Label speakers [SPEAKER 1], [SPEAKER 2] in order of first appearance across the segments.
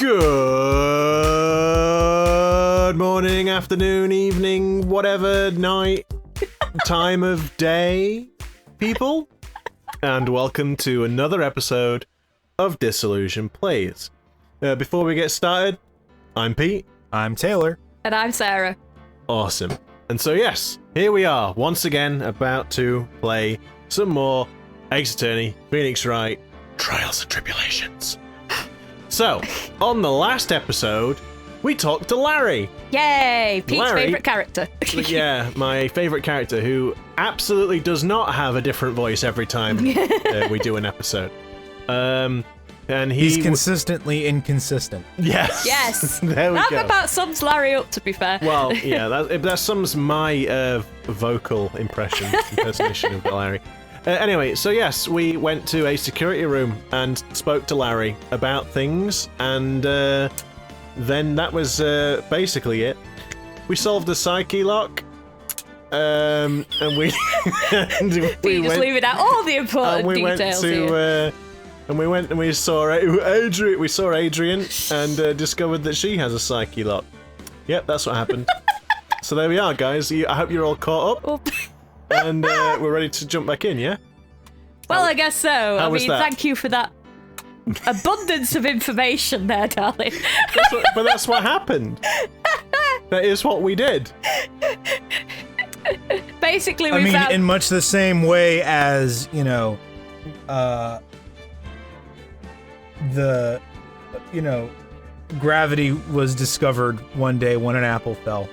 [SPEAKER 1] Good morning, afternoon, evening, whatever night, time of day, people, and welcome to another episode of Disillusioned Plays. Before we get started, I'm Pete.
[SPEAKER 2] I'm Taylor.
[SPEAKER 3] And I'm Sarah.
[SPEAKER 1] Awesome. And so yes, here we are, once again, about to play some more Ace Attorney, Phoenix Wright, Trials and Tribulations. So, on the last episode, we talked to Larry.
[SPEAKER 3] Yay! Pete's
[SPEAKER 1] Larry,
[SPEAKER 3] favourite character.
[SPEAKER 1] Yeah, my favourite character, who absolutely does not have a different voice every time we do an episode. And
[SPEAKER 2] he's consistently inconsistent.
[SPEAKER 1] Yes.
[SPEAKER 3] Yes.
[SPEAKER 1] There we go.
[SPEAKER 3] That about sums Larry up, to be fair.
[SPEAKER 1] Well, yeah, that sums my vocal impersonation of Larry. Anyway, so yes, we went to a security room and spoke to Larry about things, and then that was basically it. We solved the psyche lock, and we...
[SPEAKER 3] we just leaving out all the important details here.
[SPEAKER 1] And we went and we saw Adrian. We saw Adrian and discovered that she has a psyche lock. Yep, that's what happened. So there we are, guys. I hope you're all caught up. And we're ready to jump back in, yeah?
[SPEAKER 3] Well, I guess so. I mean,
[SPEAKER 1] that?
[SPEAKER 3] thank you for that abundance of information there, darling.
[SPEAKER 1] But that's what happened. That is what we did.
[SPEAKER 3] Basically,
[SPEAKER 2] I mean, in much the same way as, gravity was discovered one day when an apple fell.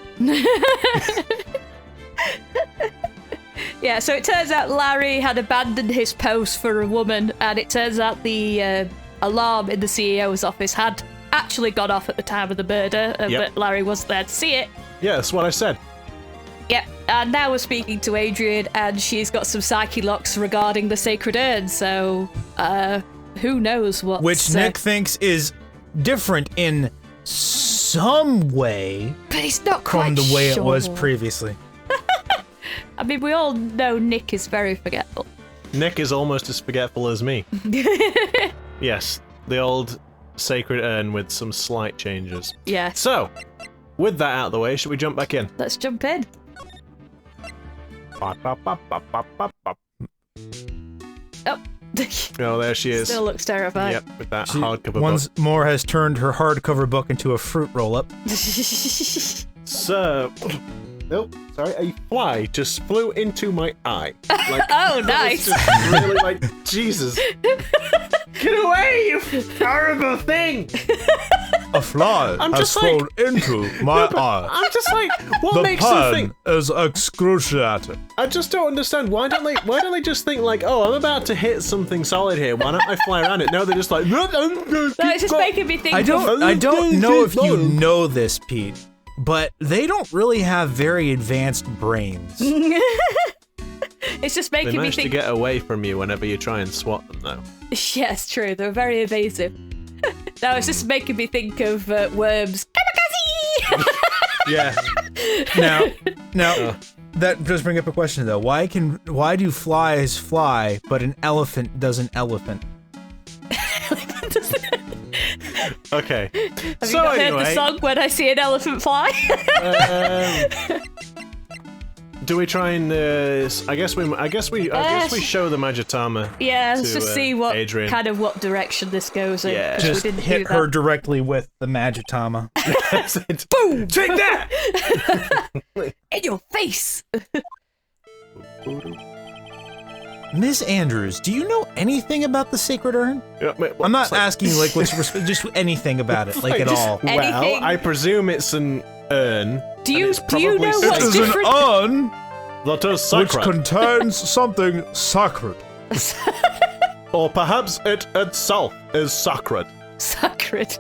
[SPEAKER 3] Yeah, so it turns out Larry had abandoned his post for a woman, and it turns out the alarm in the CEO's office had actually gone off at the time of the murder, but Larry wasn't there to see it.
[SPEAKER 1] Yeah, that's what I said.
[SPEAKER 3] Yep, and now we're speaking to Adrian, and she's got some psyche locks regarding the sacred urn, so who knows what.
[SPEAKER 2] Which Nick thinks is different in some way,
[SPEAKER 3] but he's not quite
[SPEAKER 2] from the way
[SPEAKER 3] sure.
[SPEAKER 2] it was previously.
[SPEAKER 3] I mean, we all know Nick is very forgetful.
[SPEAKER 1] Nick is almost as forgetful as me. Yes, the old sacred urn with some slight changes.
[SPEAKER 3] Yes.
[SPEAKER 1] So, with that out of the way, should we jump back in?
[SPEAKER 3] Let's jump in.
[SPEAKER 1] Oh. Oh, there she is.
[SPEAKER 3] Still looks terrifying.
[SPEAKER 1] Yep, with that hardcover book.
[SPEAKER 2] Once more has turned her hardcover book into a fruit roll-up.
[SPEAKER 1] So... Oh, sorry, a fly just flew into my eye. Like,
[SPEAKER 3] oh, nice.
[SPEAKER 1] Just really like, Jesus. Get away, you horrible thing.
[SPEAKER 2] A fly has flown into my eye.
[SPEAKER 1] I'm just like, what makes them think?
[SPEAKER 2] The pain is excruciating.
[SPEAKER 1] I just don't understand. Why don't they just think like, oh, I'm about to hit something solid here. Why don't I fly around it? No, they're just like, no,
[SPEAKER 3] it's just making me think.
[SPEAKER 2] I don't know if you know this, Pete, but they don't really have very advanced brains.
[SPEAKER 3] It's just making me think.
[SPEAKER 1] They manage to get away from you whenever you try and swat them, though.
[SPEAKER 3] Yes, true. They're very evasive. No, it's just making me think of worms.
[SPEAKER 1] Yeah.
[SPEAKER 2] Now, that does bring up a question though. Why do flies fly, but an elephant doesn't elephant?
[SPEAKER 1] Okay.
[SPEAKER 3] Have you not heard the song "When I See an Elephant Fly"?
[SPEAKER 1] Do we try and? I guess we show the Majitama.
[SPEAKER 3] Yeah, let's just see what
[SPEAKER 1] Adrian.
[SPEAKER 3] what direction this goes in.
[SPEAKER 1] Yeah.
[SPEAKER 2] Just hit her directly with the Majitama.
[SPEAKER 3] Boom!
[SPEAKER 1] Take that!
[SPEAKER 3] In your face.
[SPEAKER 2] Miss Andrews, do you know anything about the sacred urn? I'm not asking like just anything about it, like at all.
[SPEAKER 1] Well,
[SPEAKER 3] Anything.
[SPEAKER 1] I presume it's an urn.
[SPEAKER 3] Do you know
[SPEAKER 2] It
[SPEAKER 3] what's
[SPEAKER 2] is
[SPEAKER 3] different?
[SPEAKER 2] an urn
[SPEAKER 1] that is
[SPEAKER 2] which
[SPEAKER 1] sacred.
[SPEAKER 2] contains something sacred.
[SPEAKER 1] Or perhaps it itself is sacred.
[SPEAKER 3] Sacred.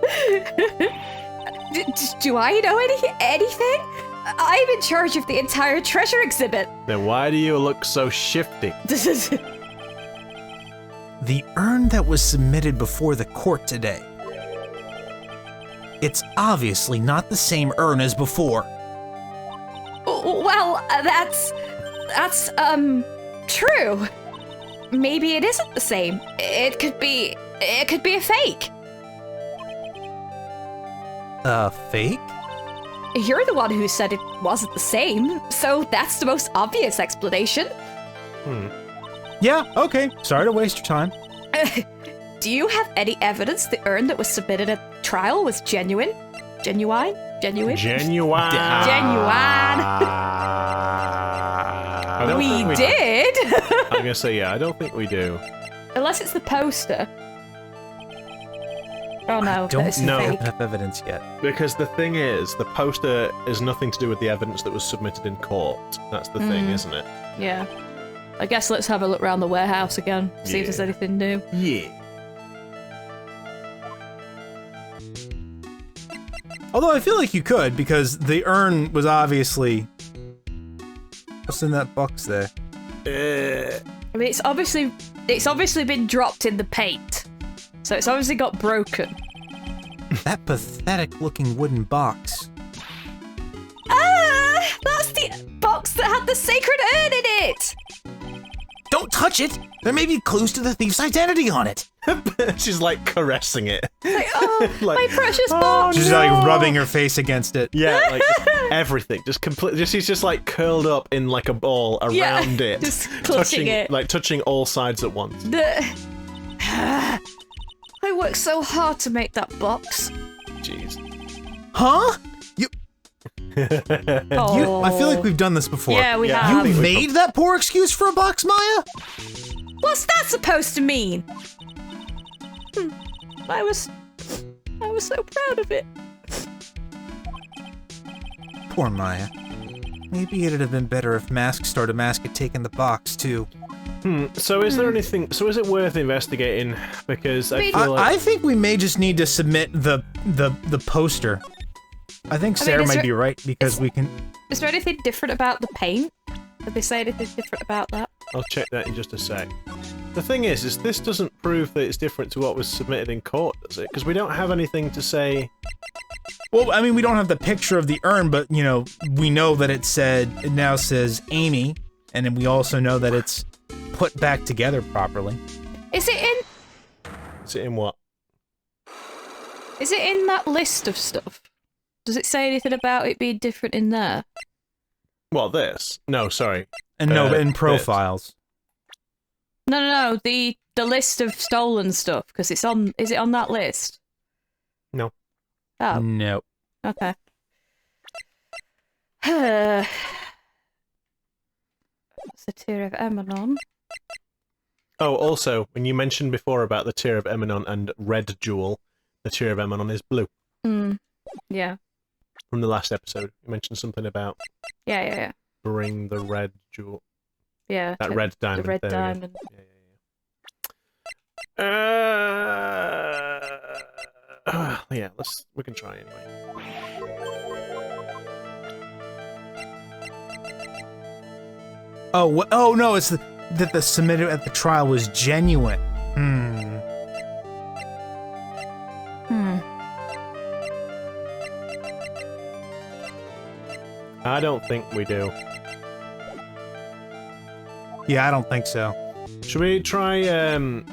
[SPEAKER 3] Do I know anything? I'm in charge of the entire treasure exhibit.
[SPEAKER 1] Then why do you look so shifty?
[SPEAKER 2] The urn that was submitted before the court today. It's obviously not the same urn as before.
[SPEAKER 3] Well, that's true. Maybe it isn't the same. It could be a fake.
[SPEAKER 2] Fake?
[SPEAKER 3] You're the one who said it wasn't the same, so that's the most obvious explanation.
[SPEAKER 2] Yeah, okay. Sorry to waste your time.
[SPEAKER 3] Do you have any evidence the urn that was submitted at trial was genuine? Genuine?
[SPEAKER 1] Genuine.
[SPEAKER 3] Genuine.
[SPEAKER 1] I don't think
[SPEAKER 3] we did.
[SPEAKER 1] I'm gonna say yeah. I don't think we do.
[SPEAKER 3] Unless it's the poster. Oh no,
[SPEAKER 2] I don't
[SPEAKER 3] know
[SPEAKER 2] have enough evidence yet.
[SPEAKER 1] Because the thing is, the poster is nothing to do with the evidence that was submitted in court. That's the thing, isn't it?
[SPEAKER 3] Yeah. I guess let's have a look around the warehouse again, see if there's anything new.
[SPEAKER 1] Yeah.
[SPEAKER 2] Although I feel like you could, because the urn was obviously... What's in that box there?
[SPEAKER 3] I mean, it's obviously been dropped in the paint. So it's obviously got broken.
[SPEAKER 2] That pathetic-looking wooden box.
[SPEAKER 3] Ah! That's the box that had the sacred urn in it!
[SPEAKER 2] Don't touch it! There may be clues to the thief's identity on it!
[SPEAKER 1] She's like caressing it.
[SPEAKER 3] Like, oh,
[SPEAKER 1] like,
[SPEAKER 3] my precious box!
[SPEAKER 2] She's like rubbing her face against it.
[SPEAKER 1] Yeah, like just everything. Just completely. She's just like curled up in like a ball around it.
[SPEAKER 3] Just clutching it.
[SPEAKER 1] Like touching all sides at once.
[SPEAKER 3] I worked so hard to make that box.
[SPEAKER 1] Jeez.
[SPEAKER 2] Huh?
[SPEAKER 3] Oh.
[SPEAKER 2] I feel like we've done this before.
[SPEAKER 3] Yeah, we have.
[SPEAKER 2] You made that poor excuse for a box, Maya?
[SPEAKER 3] What's that supposed to mean? I was so proud of it.
[SPEAKER 2] Poor Maya. Maybe it'd have been better if Mask DeMasque had taken the box, too.
[SPEAKER 1] So is there anything... So is it worth investigating? Because I feel like...
[SPEAKER 2] I think we may just need to submit the poster. I think Sarah might be right, because we can...
[SPEAKER 3] Is there anything different about the paint? Did they say anything different about that?
[SPEAKER 1] I'll check that in just a sec. The thing is this doesn't prove that it's different to what was submitted in court, does it? Because we don't have anything to say...
[SPEAKER 2] Well, I mean, we don't have the picture of the urn, but, you know, we know that it now says Amy, and then we also know that it's put back together properly.
[SPEAKER 3] Is it in...
[SPEAKER 1] Is it in what?
[SPEAKER 3] Is it in that list of stuff? Does it say anything about it being different in there?
[SPEAKER 1] Well, this? No, sorry.
[SPEAKER 2] And no, in profiles.
[SPEAKER 3] No, the list of stolen stuff, because it's on... Is it on that list?
[SPEAKER 1] No.
[SPEAKER 3] Oh.
[SPEAKER 2] No.
[SPEAKER 3] Okay. What's the Tear of Emanon?
[SPEAKER 1] Oh, also, when you mentioned before about the Tear of Emanon and Red Jewel, the Tear of Emanon is blue.
[SPEAKER 3] Yeah.
[SPEAKER 1] From the last episode, you mentioned something about...
[SPEAKER 3] Yeah.
[SPEAKER 1] Bring the Red Jewel.
[SPEAKER 3] Yeah.
[SPEAKER 1] That red diamond.
[SPEAKER 3] The red diamond.
[SPEAKER 1] Yeah, we can try anyway.
[SPEAKER 2] Oh no, it's that the submitted at the trial was genuine.
[SPEAKER 1] I don't think we do.
[SPEAKER 2] Yeah, I don't think so.
[SPEAKER 1] Should we try,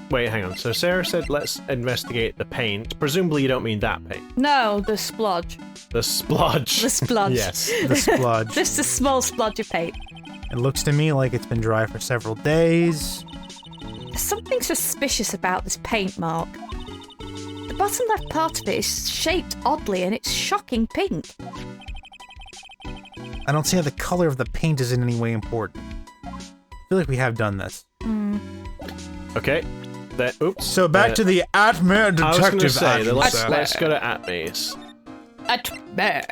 [SPEAKER 1] wait, hang on. So Sarah said let's investigate the paint. Presumably you don't mean that paint.
[SPEAKER 3] No, the splodge.
[SPEAKER 1] The splodge.
[SPEAKER 3] The splodge.
[SPEAKER 1] Yes.
[SPEAKER 2] The splodge.
[SPEAKER 3] Just a small splodge of paint.
[SPEAKER 2] It looks to me like it's been dry for several days.
[SPEAKER 3] There's something suspicious about this paint, Mark. The bottom left part of it is shaped oddly and it's shocking pink.
[SPEAKER 2] I don't see how the color of the paint is in any way important. I feel like we have done this.
[SPEAKER 1] Okay. Oops.
[SPEAKER 2] So back to the Atmey detective.
[SPEAKER 1] I was going to say,
[SPEAKER 2] action.
[SPEAKER 1] let's go to Atmey's.
[SPEAKER 3] Atmey.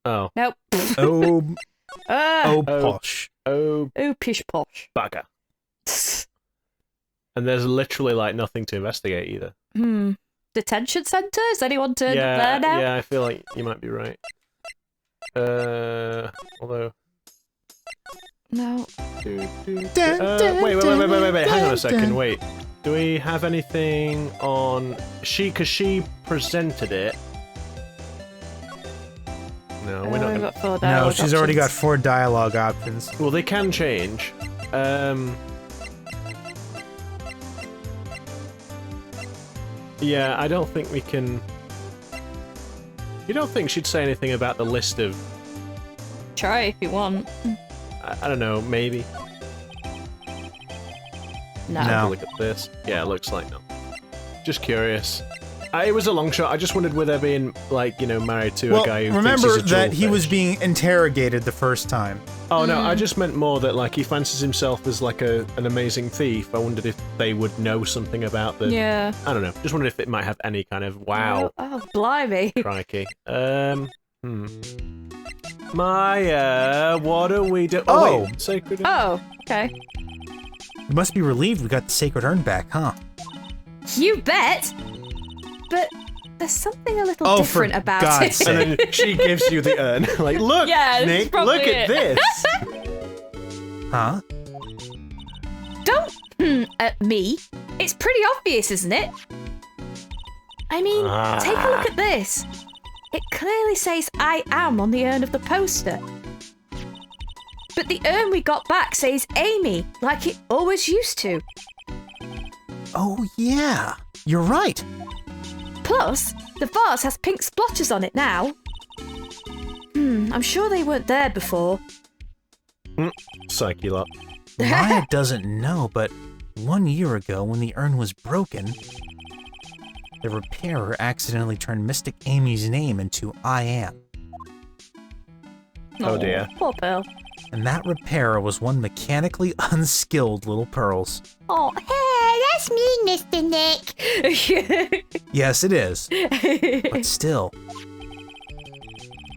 [SPEAKER 1] Oh.
[SPEAKER 3] Nope.
[SPEAKER 2] Posh.
[SPEAKER 1] Oh,
[SPEAKER 3] pish posh.
[SPEAKER 1] bugger. And there's literally like nothing to investigate either.
[SPEAKER 3] Detention center? Is anyone turned up there now?
[SPEAKER 1] Yeah, I feel like you might be right. Although...
[SPEAKER 3] No.
[SPEAKER 1] Wait, hang on a second, wait. Do we have anything on... Because she presented it. No, we're not
[SPEAKER 3] got 4
[SPEAKER 2] No,
[SPEAKER 3] dialogue
[SPEAKER 2] she's already got
[SPEAKER 3] options.
[SPEAKER 2] 4 dialogue options.
[SPEAKER 1] Well, they can change. Yeah, I don't think we can... You don't think she'd say anything about the list of...
[SPEAKER 3] Try if you want.
[SPEAKER 1] I don't know, maybe.
[SPEAKER 3] No.
[SPEAKER 1] Have a look at this. Yeah, it looks like no. Just curious. It was a long shot. I just wondered, would there being, like, you know, married to a guy who
[SPEAKER 2] remember
[SPEAKER 1] thinks he's a
[SPEAKER 2] that he was
[SPEAKER 1] jewelfish.
[SPEAKER 2] being interrogated the first time.
[SPEAKER 1] Oh, no, I just meant more that, like, he fancies himself as, like, an amazing thief. I wondered if they would know something about the...
[SPEAKER 3] Yeah.
[SPEAKER 1] I don't know. Just wondered if it might have any kind of, wow,
[SPEAKER 3] Oh, blimey.
[SPEAKER 1] crikey. Maya, what are we doing?
[SPEAKER 2] Oh.
[SPEAKER 1] Wait, sacred...
[SPEAKER 3] Oh, okay.
[SPEAKER 2] You must be relieved we got the sacred urn back, huh?
[SPEAKER 3] You bet! But there's something a little
[SPEAKER 2] Oh,
[SPEAKER 3] different
[SPEAKER 2] for
[SPEAKER 3] about
[SPEAKER 2] God's
[SPEAKER 3] it.
[SPEAKER 2] sake.
[SPEAKER 1] And then she gives you the urn. Like, look,
[SPEAKER 3] Yeah, this is
[SPEAKER 1] Nick,
[SPEAKER 3] probably
[SPEAKER 1] look at
[SPEAKER 3] it.
[SPEAKER 1] this.
[SPEAKER 2] Huh?
[SPEAKER 3] Don't at me. It's pretty obvious, isn't it? I mean, take a look at this. It clearly says I am on the urn of the poster. But the urn we got back says Amy, like it always used to.
[SPEAKER 2] Oh, yeah. You're right.
[SPEAKER 3] Plus, the vase has pink splotches on it now. I'm sure they weren't there before.
[SPEAKER 1] Psyche lot.
[SPEAKER 2] Maya doesn't know, but 1 year ago when the urn was broken, the repairer accidentally turned Mystic Amy's name into I am.
[SPEAKER 1] Oh, dear.
[SPEAKER 3] Poor Pearl.
[SPEAKER 2] And that repairer was one mechanically unskilled little Pearls.
[SPEAKER 3] Oh, hey, that's me, Mr. Nick.
[SPEAKER 2] Yes, it is. But still,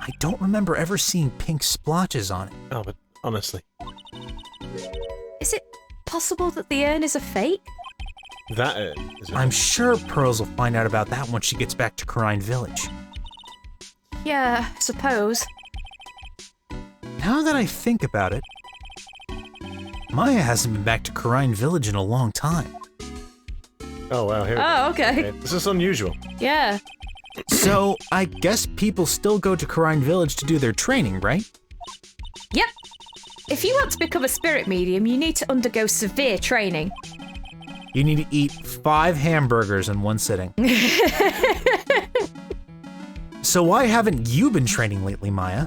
[SPEAKER 2] I don't remember ever seeing pink splotches on it.
[SPEAKER 1] Oh, but honestly,
[SPEAKER 3] Is it possible that the urn is a fake?
[SPEAKER 1] that is...
[SPEAKER 2] I'm sure Pearls will find out about that once she gets back to Karine Village.
[SPEAKER 3] Yeah, I suppose.
[SPEAKER 2] Now that I think about it, Maya hasn't been back to Karine Village in a long time.
[SPEAKER 1] Oh, wow, here we go.
[SPEAKER 3] Oh, okay.
[SPEAKER 1] This is unusual.
[SPEAKER 3] Yeah.
[SPEAKER 2] So, I guess people still go to Karine Village to do their training, right?
[SPEAKER 3] Yep. If you want to become a spirit medium, you need to undergo severe training.
[SPEAKER 2] You need to eat 5 hamburgers in one sitting. So why haven't you been training lately, Maya?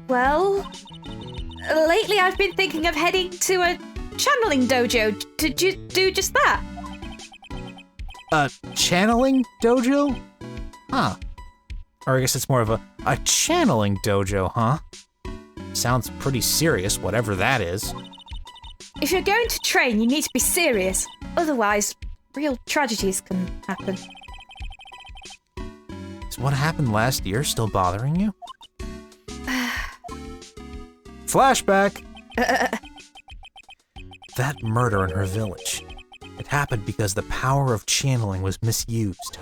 [SPEAKER 3] Well, lately I've been thinking of heading to a channeling dojo to do just that.
[SPEAKER 2] A channeling dojo? Huh. Or I guess it's more of a channeling dojo, huh? Sounds pretty serious, whatever that is.
[SPEAKER 3] If you're going to train, you need to be serious. Otherwise, real tragedies can happen.
[SPEAKER 2] Is what happened last year still bothering you? Flashback! That murder in her village. It happened because the power of channeling was misused.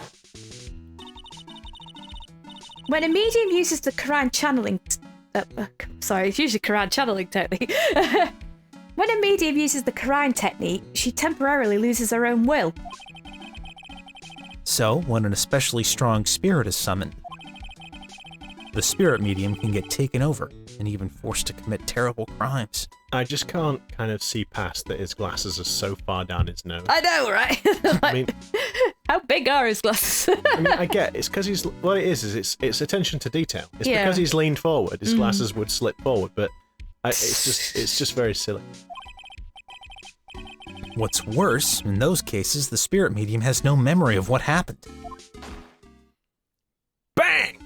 [SPEAKER 3] When a medium uses the Quran channeling... sorry, it's usually Quran channeling technique. When a medium uses the Quran technique, she temporarily loses her own will.
[SPEAKER 2] So, when an especially strong spirit is summoned, the spirit medium can get taken over and even forced to commit terrible crimes.
[SPEAKER 1] I just can't kind of see past that his glasses are so far down his nose.
[SPEAKER 3] I know, right?
[SPEAKER 1] I mean,
[SPEAKER 3] How big are his glasses?
[SPEAKER 1] I get it's because he's... What it is it's attention to detail. It's
[SPEAKER 3] Yeah.
[SPEAKER 1] because he's leaned forward, his glasses would slip forward, but it's just very silly.
[SPEAKER 2] What's worse, in those cases, the spirit medium has no memory of what happened.
[SPEAKER 1] Bang!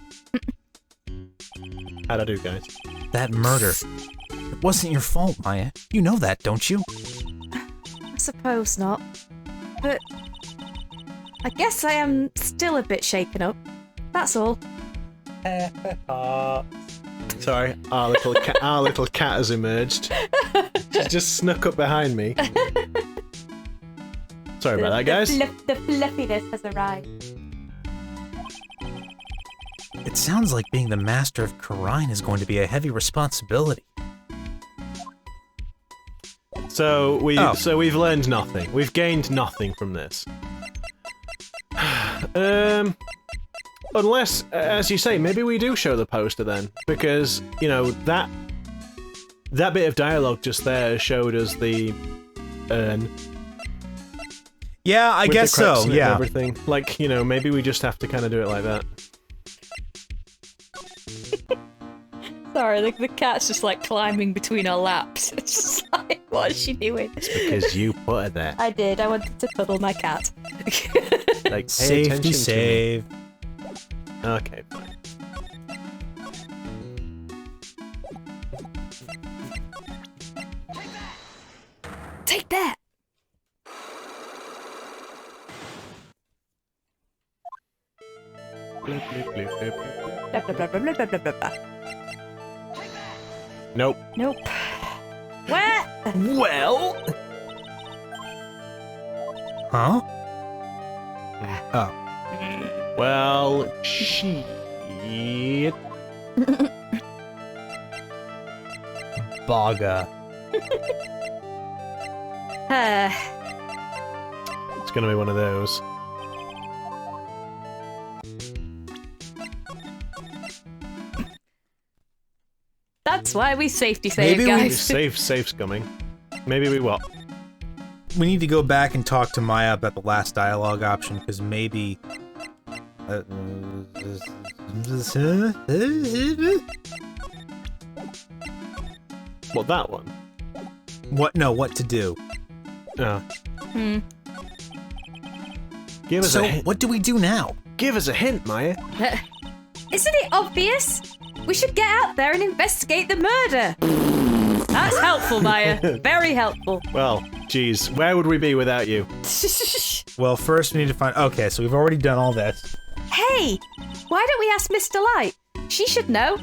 [SPEAKER 1] How'd I do, guys?
[SPEAKER 2] That murder. It wasn't your fault, Maya. You know that, don't you?
[SPEAKER 3] I suppose not. But I guess I am still a bit shaken up. That's all.
[SPEAKER 1] Sorry, our little cat has emerged. She just snuck up behind me. Sorry about that, guys.
[SPEAKER 3] The fluffiness has arrived.
[SPEAKER 2] It sounds like being the master of Karine is going to be a heavy responsibility.
[SPEAKER 1] So we've learned nothing. We've gained nothing from this. Unless, as you say, maybe we do show the poster then, because you know that bit of dialogue just there showed us the urn.
[SPEAKER 2] Yeah, I
[SPEAKER 1] With
[SPEAKER 2] guess
[SPEAKER 1] the cracks
[SPEAKER 2] so.
[SPEAKER 1] in it and
[SPEAKER 2] Yeah.
[SPEAKER 1] everything. Like, you know, maybe we just have to kind of do it like that.
[SPEAKER 3] Sorry, the cat's just like climbing between our laps. It's just like, what is she doing?
[SPEAKER 1] It's because you put her there.
[SPEAKER 3] I did. I wanted to cuddle my cat.
[SPEAKER 1] Like, pay
[SPEAKER 2] Safety
[SPEAKER 1] attention
[SPEAKER 2] save.
[SPEAKER 1] to me. Okay, fine.
[SPEAKER 3] Take that!
[SPEAKER 1] Bloop, bloop, bloop, bloop, bloop.
[SPEAKER 3] Blah, blah, blah, blah, blah, blah, blah, blah.
[SPEAKER 1] Nope.
[SPEAKER 3] Nope. What?
[SPEAKER 1] Well.
[SPEAKER 2] Huh? Oh.
[SPEAKER 1] Well, shit.
[SPEAKER 2] Baga.
[SPEAKER 1] It's gonna be one of those.
[SPEAKER 3] That's why we safety save,
[SPEAKER 2] Maybe we
[SPEAKER 3] guys.
[SPEAKER 1] Safe's coming. Maybe we what?
[SPEAKER 2] We need to go back and talk to Maya about the last dialogue option, because maybe...
[SPEAKER 1] What, that one?
[SPEAKER 2] What? No, what to do.
[SPEAKER 1] No.
[SPEAKER 3] Hmm.
[SPEAKER 1] Give us
[SPEAKER 2] So,
[SPEAKER 1] a hint.
[SPEAKER 2] what do we do now?
[SPEAKER 1] Give us a hint, Maya.
[SPEAKER 3] Isn't it obvious? We should get out there and investigate the murder. That's helpful, Maya. Very helpful.
[SPEAKER 1] Well, geez, where would we be without you?
[SPEAKER 2] Well, first we need to find... Okay, so we've already done all this.
[SPEAKER 3] Hey, why don't we ask Miss Delight? She should know.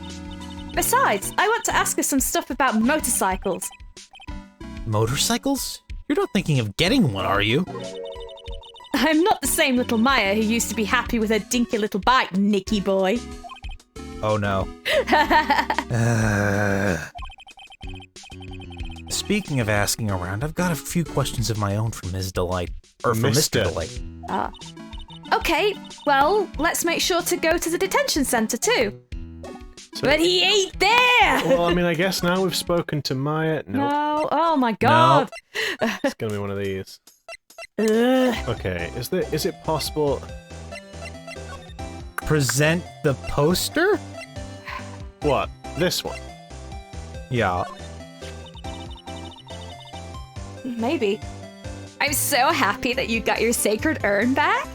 [SPEAKER 3] Besides, I want to ask her some stuff about motorcycles.
[SPEAKER 2] Motorcycles? You're not thinking of getting one, are you?
[SPEAKER 3] I'm not the same little Maya who used to be happy with her dinky little bike, Nicky boy.
[SPEAKER 2] Oh no. Speaking of asking around, I've got a few questions of my own for Ms. Delight. Or for Mr. Delight.
[SPEAKER 3] Okay, well, let's make sure to go to the detention center too.
[SPEAKER 1] So-
[SPEAKER 3] But he ain't there!
[SPEAKER 1] Well, I mean, I guess now we've spoken to Maya. No,
[SPEAKER 3] No, oh my god.
[SPEAKER 1] it's gonna be one of these.
[SPEAKER 3] Ugh.
[SPEAKER 1] Okay, is it possible?
[SPEAKER 2] Present the poster?
[SPEAKER 1] What? This one?
[SPEAKER 2] Yeah.
[SPEAKER 3] Maybe. I'm so happy that you got your sacred urn back.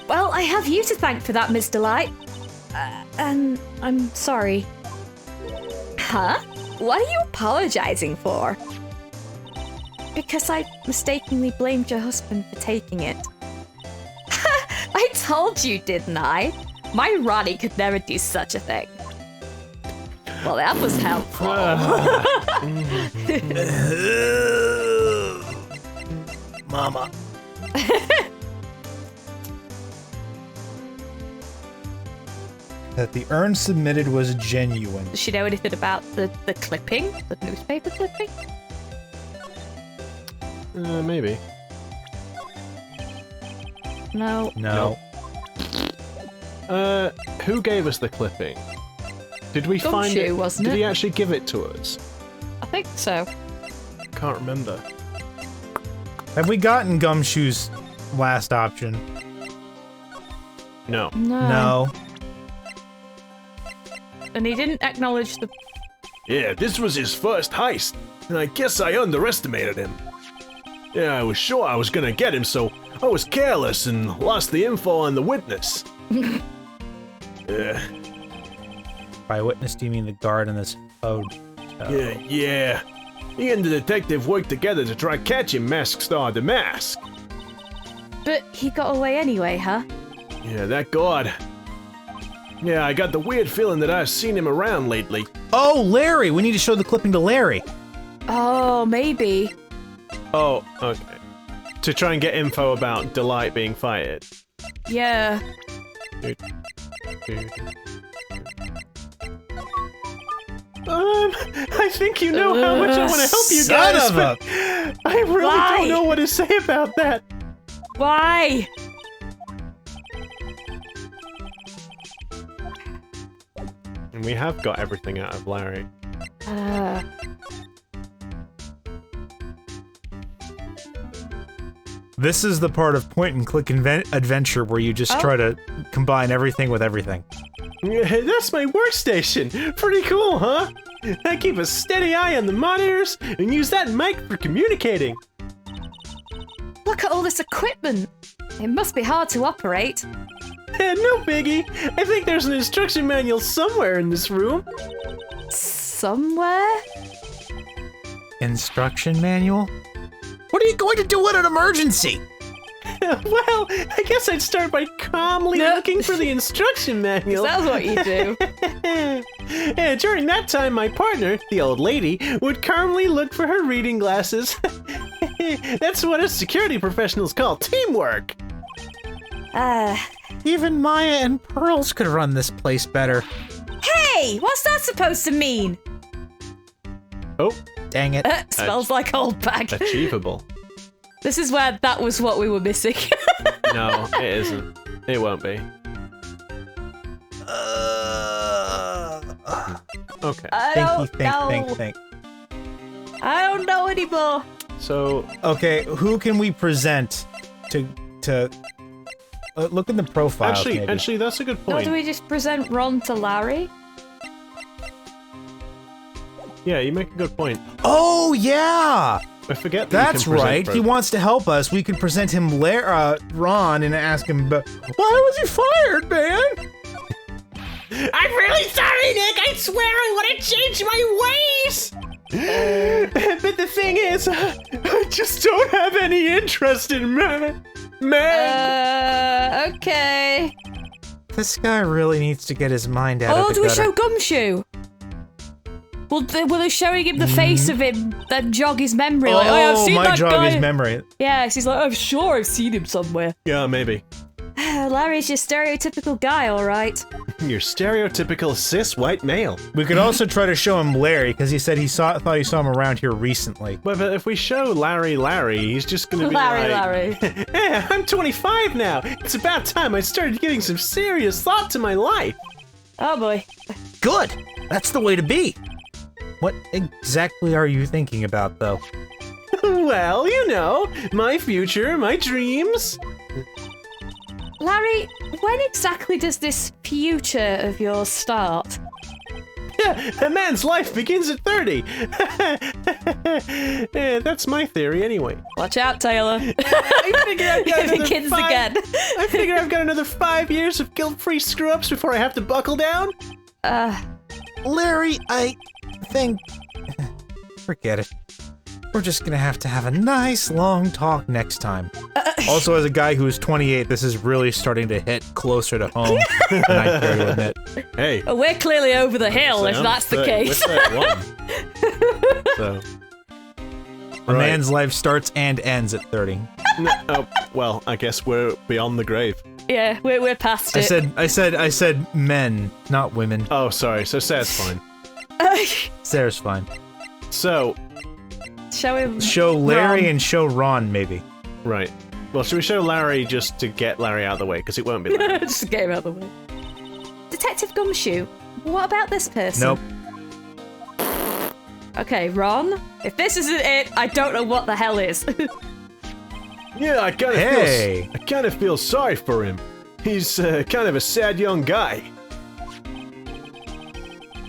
[SPEAKER 3] Well, I have you to thank for that, Miss Delight. And I'm sorry. Huh? What are you apologizing for? Because I mistakenly blamed your husband for taking it. I told you, didn't I? My Ronnie could never do such a thing. Well, that was helpful.
[SPEAKER 2] Mama. That the urn submitted was genuine.
[SPEAKER 3] Does she know anything about the clipping? The newspaper clipping?
[SPEAKER 1] Maybe.
[SPEAKER 3] No.
[SPEAKER 2] No.
[SPEAKER 1] Who gave us the clipping? Did we find
[SPEAKER 3] Gumshoe,
[SPEAKER 1] it?
[SPEAKER 3] wasn't
[SPEAKER 1] Did
[SPEAKER 3] it?
[SPEAKER 1] he actually give it to us?
[SPEAKER 3] I think so.
[SPEAKER 1] I can't remember.
[SPEAKER 2] Have we gotten Gumshoe's last option?
[SPEAKER 1] No.
[SPEAKER 2] No.
[SPEAKER 3] And he didn't acknowledge the...
[SPEAKER 1] Yeah, this was his first heist, and I guess I underestimated him. Yeah, I was sure I was gonna get him, so I was careless and lost the info on the witness.
[SPEAKER 2] By witness, do you mean the guard in this photo?
[SPEAKER 1] Yeah. He and the detective worked together to try catching Mask DeMasque.
[SPEAKER 3] But he got away anyway, huh?
[SPEAKER 1] Yeah, that guard. Yeah, I got the weird feeling that I've seen him around lately.
[SPEAKER 2] Oh, Larry! We need to show the clipping to Larry.
[SPEAKER 3] Oh, maybe.
[SPEAKER 1] Oh, okay. To try and get info about Delight being fired.
[SPEAKER 3] Yeah.
[SPEAKER 1] I think you know how much I want to help you
[SPEAKER 2] Son
[SPEAKER 1] guys,
[SPEAKER 2] of
[SPEAKER 1] but I really
[SPEAKER 3] Why?
[SPEAKER 1] don't know what to say about that.
[SPEAKER 3] Why?
[SPEAKER 1] And we have got everything out of Larry.
[SPEAKER 2] This is the part of point-and-click adventure where you just try to combine everything with everything.
[SPEAKER 1] That's my workstation. Pretty cool, huh? I keep a steady eye on the monitors and use that mic for communicating.
[SPEAKER 3] Look at all this equipment. It must be hard to operate.
[SPEAKER 1] No biggie. I think there's an instruction manual somewhere in this room.
[SPEAKER 3] Somewhere?
[SPEAKER 2] Instruction manual? What are you going to do in an emergency?
[SPEAKER 1] Well, I guess I'd start by calmly looking for the instruction manual.
[SPEAKER 3] That's what you do.
[SPEAKER 1] During that time, my partner, the old lady, would calmly look for her reading glasses. That's what us security professionals call teamwork.
[SPEAKER 2] Even Maya and Pearls could run this place better.
[SPEAKER 3] Hey, what's that supposed to mean?
[SPEAKER 1] Oh,
[SPEAKER 2] dang it.
[SPEAKER 3] Smells like old bag.
[SPEAKER 1] Achievable.
[SPEAKER 3] This is where that was what we were missing.
[SPEAKER 1] No, it isn't. It won't be. Okay.
[SPEAKER 2] Think.
[SPEAKER 3] I don't know anymore.
[SPEAKER 1] So,
[SPEAKER 2] okay, who can we present to look in the profiles,
[SPEAKER 1] actually, that's a good
[SPEAKER 3] Or
[SPEAKER 1] point.
[SPEAKER 3] do we just present Ron to Larry?
[SPEAKER 1] Yeah, you make a good point.
[SPEAKER 2] Oh, yeah!
[SPEAKER 1] I forget that
[SPEAKER 2] That's
[SPEAKER 1] you can
[SPEAKER 2] right.
[SPEAKER 1] present
[SPEAKER 2] He wants to help us. We could present him Ron and ask him, why was he fired, man?
[SPEAKER 1] I'm really sorry, Nick! I swear I want to change my ways! But the thing is, I just don't have any interest in men.
[SPEAKER 3] Okay.
[SPEAKER 2] This guy really needs to get his mind out of the
[SPEAKER 3] do we
[SPEAKER 2] gutter.
[SPEAKER 3] show Gumshoe? Well, they're showing him the face of him, then jog his memory. Like, I've seen that guy.
[SPEAKER 2] His memory.
[SPEAKER 3] Yes, he's like, I'm sure I've seen him somewhere.
[SPEAKER 1] Yeah, maybe.
[SPEAKER 3] Larry's your stereotypical guy, all right.
[SPEAKER 1] Your stereotypical cis white male.
[SPEAKER 2] We could also try to show him Larry, because he said thought he saw him around here recently.
[SPEAKER 1] But if we show Larry, he's just gonna be
[SPEAKER 3] Larry.
[SPEAKER 1] Yeah, I'm 25 now. It's about time I started giving some serious thought to my life.
[SPEAKER 3] Oh boy.
[SPEAKER 2] Good. That's the way to be. What exactly are you thinking about, though?
[SPEAKER 1] Well, you know, my future, my dreams.
[SPEAKER 3] Larry, when exactly does this future of yours start?
[SPEAKER 1] A man's life begins at 30. Yeah, that's my theory anyway.
[SPEAKER 3] Watch out, Taylor.
[SPEAKER 1] I figure I've got another
[SPEAKER 3] Begins
[SPEAKER 1] five,
[SPEAKER 3] again.
[SPEAKER 1] I figure I've got another 5 years of guilt-free screw-ups before I have to buckle down.
[SPEAKER 2] Larry, I think... Forget it. We're just gonna have to have a nice long talk next time. Also, as a guy who is 28, this is really starting to hit closer to home than I care to admit.
[SPEAKER 1] Hey.
[SPEAKER 3] Oh, we're clearly over the hill if that's the case.
[SPEAKER 1] So,
[SPEAKER 2] A man's life starts and ends at 30.
[SPEAKER 1] No, well, I guess we're beyond the grave.
[SPEAKER 3] Yeah, we're past it.
[SPEAKER 2] I said men, not women.
[SPEAKER 1] Oh, sorry. So Sarah's fine.
[SPEAKER 2] Sarah's fine.
[SPEAKER 1] So,
[SPEAKER 2] show Larry
[SPEAKER 3] Ron.
[SPEAKER 2] and show Ron, maybe.
[SPEAKER 1] right. Well, should we show Larry just to get Larry out of the way? Because it won't be Larry.
[SPEAKER 3] Just get him out of the way. Detective Gumshoe, what about this person?
[SPEAKER 2] Nope.
[SPEAKER 3] Okay, Ron, if this isn't it, I don't know what the hell is.
[SPEAKER 1] Yeah, I kind of feel sorry for him. He's kind of a sad young guy.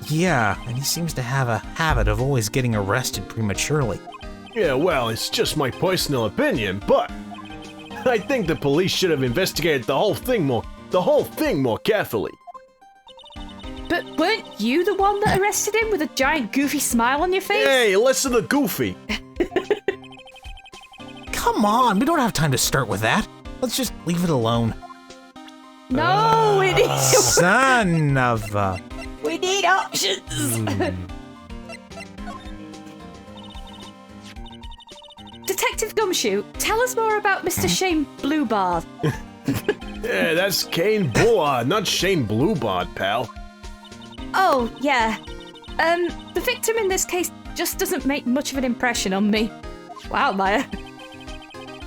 [SPEAKER 2] Yeah, and he seems to have a habit of always getting arrested prematurely.
[SPEAKER 1] Yeah, well, it's just my personal opinion, but I think the police should have investigated the whole thing more carefully.
[SPEAKER 3] But weren't you the one that arrested him with a giant goofy smile on your face?
[SPEAKER 1] Hey, listen to Goofy.
[SPEAKER 2] Come on, we don't have time to start with that. Let's just leave it alone.
[SPEAKER 3] No, we need
[SPEAKER 2] Son of a...
[SPEAKER 3] we need options. Detective Gumshoe, tell us more about Mr. Shane Bluebard.
[SPEAKER 1] Yeah, that's Kane Bullard, not Shane Bluebard, pal.
[SPEAKER 3] Oh, yeah. The victim in this case just doesn't make much of an impression on me. Wow, Maya.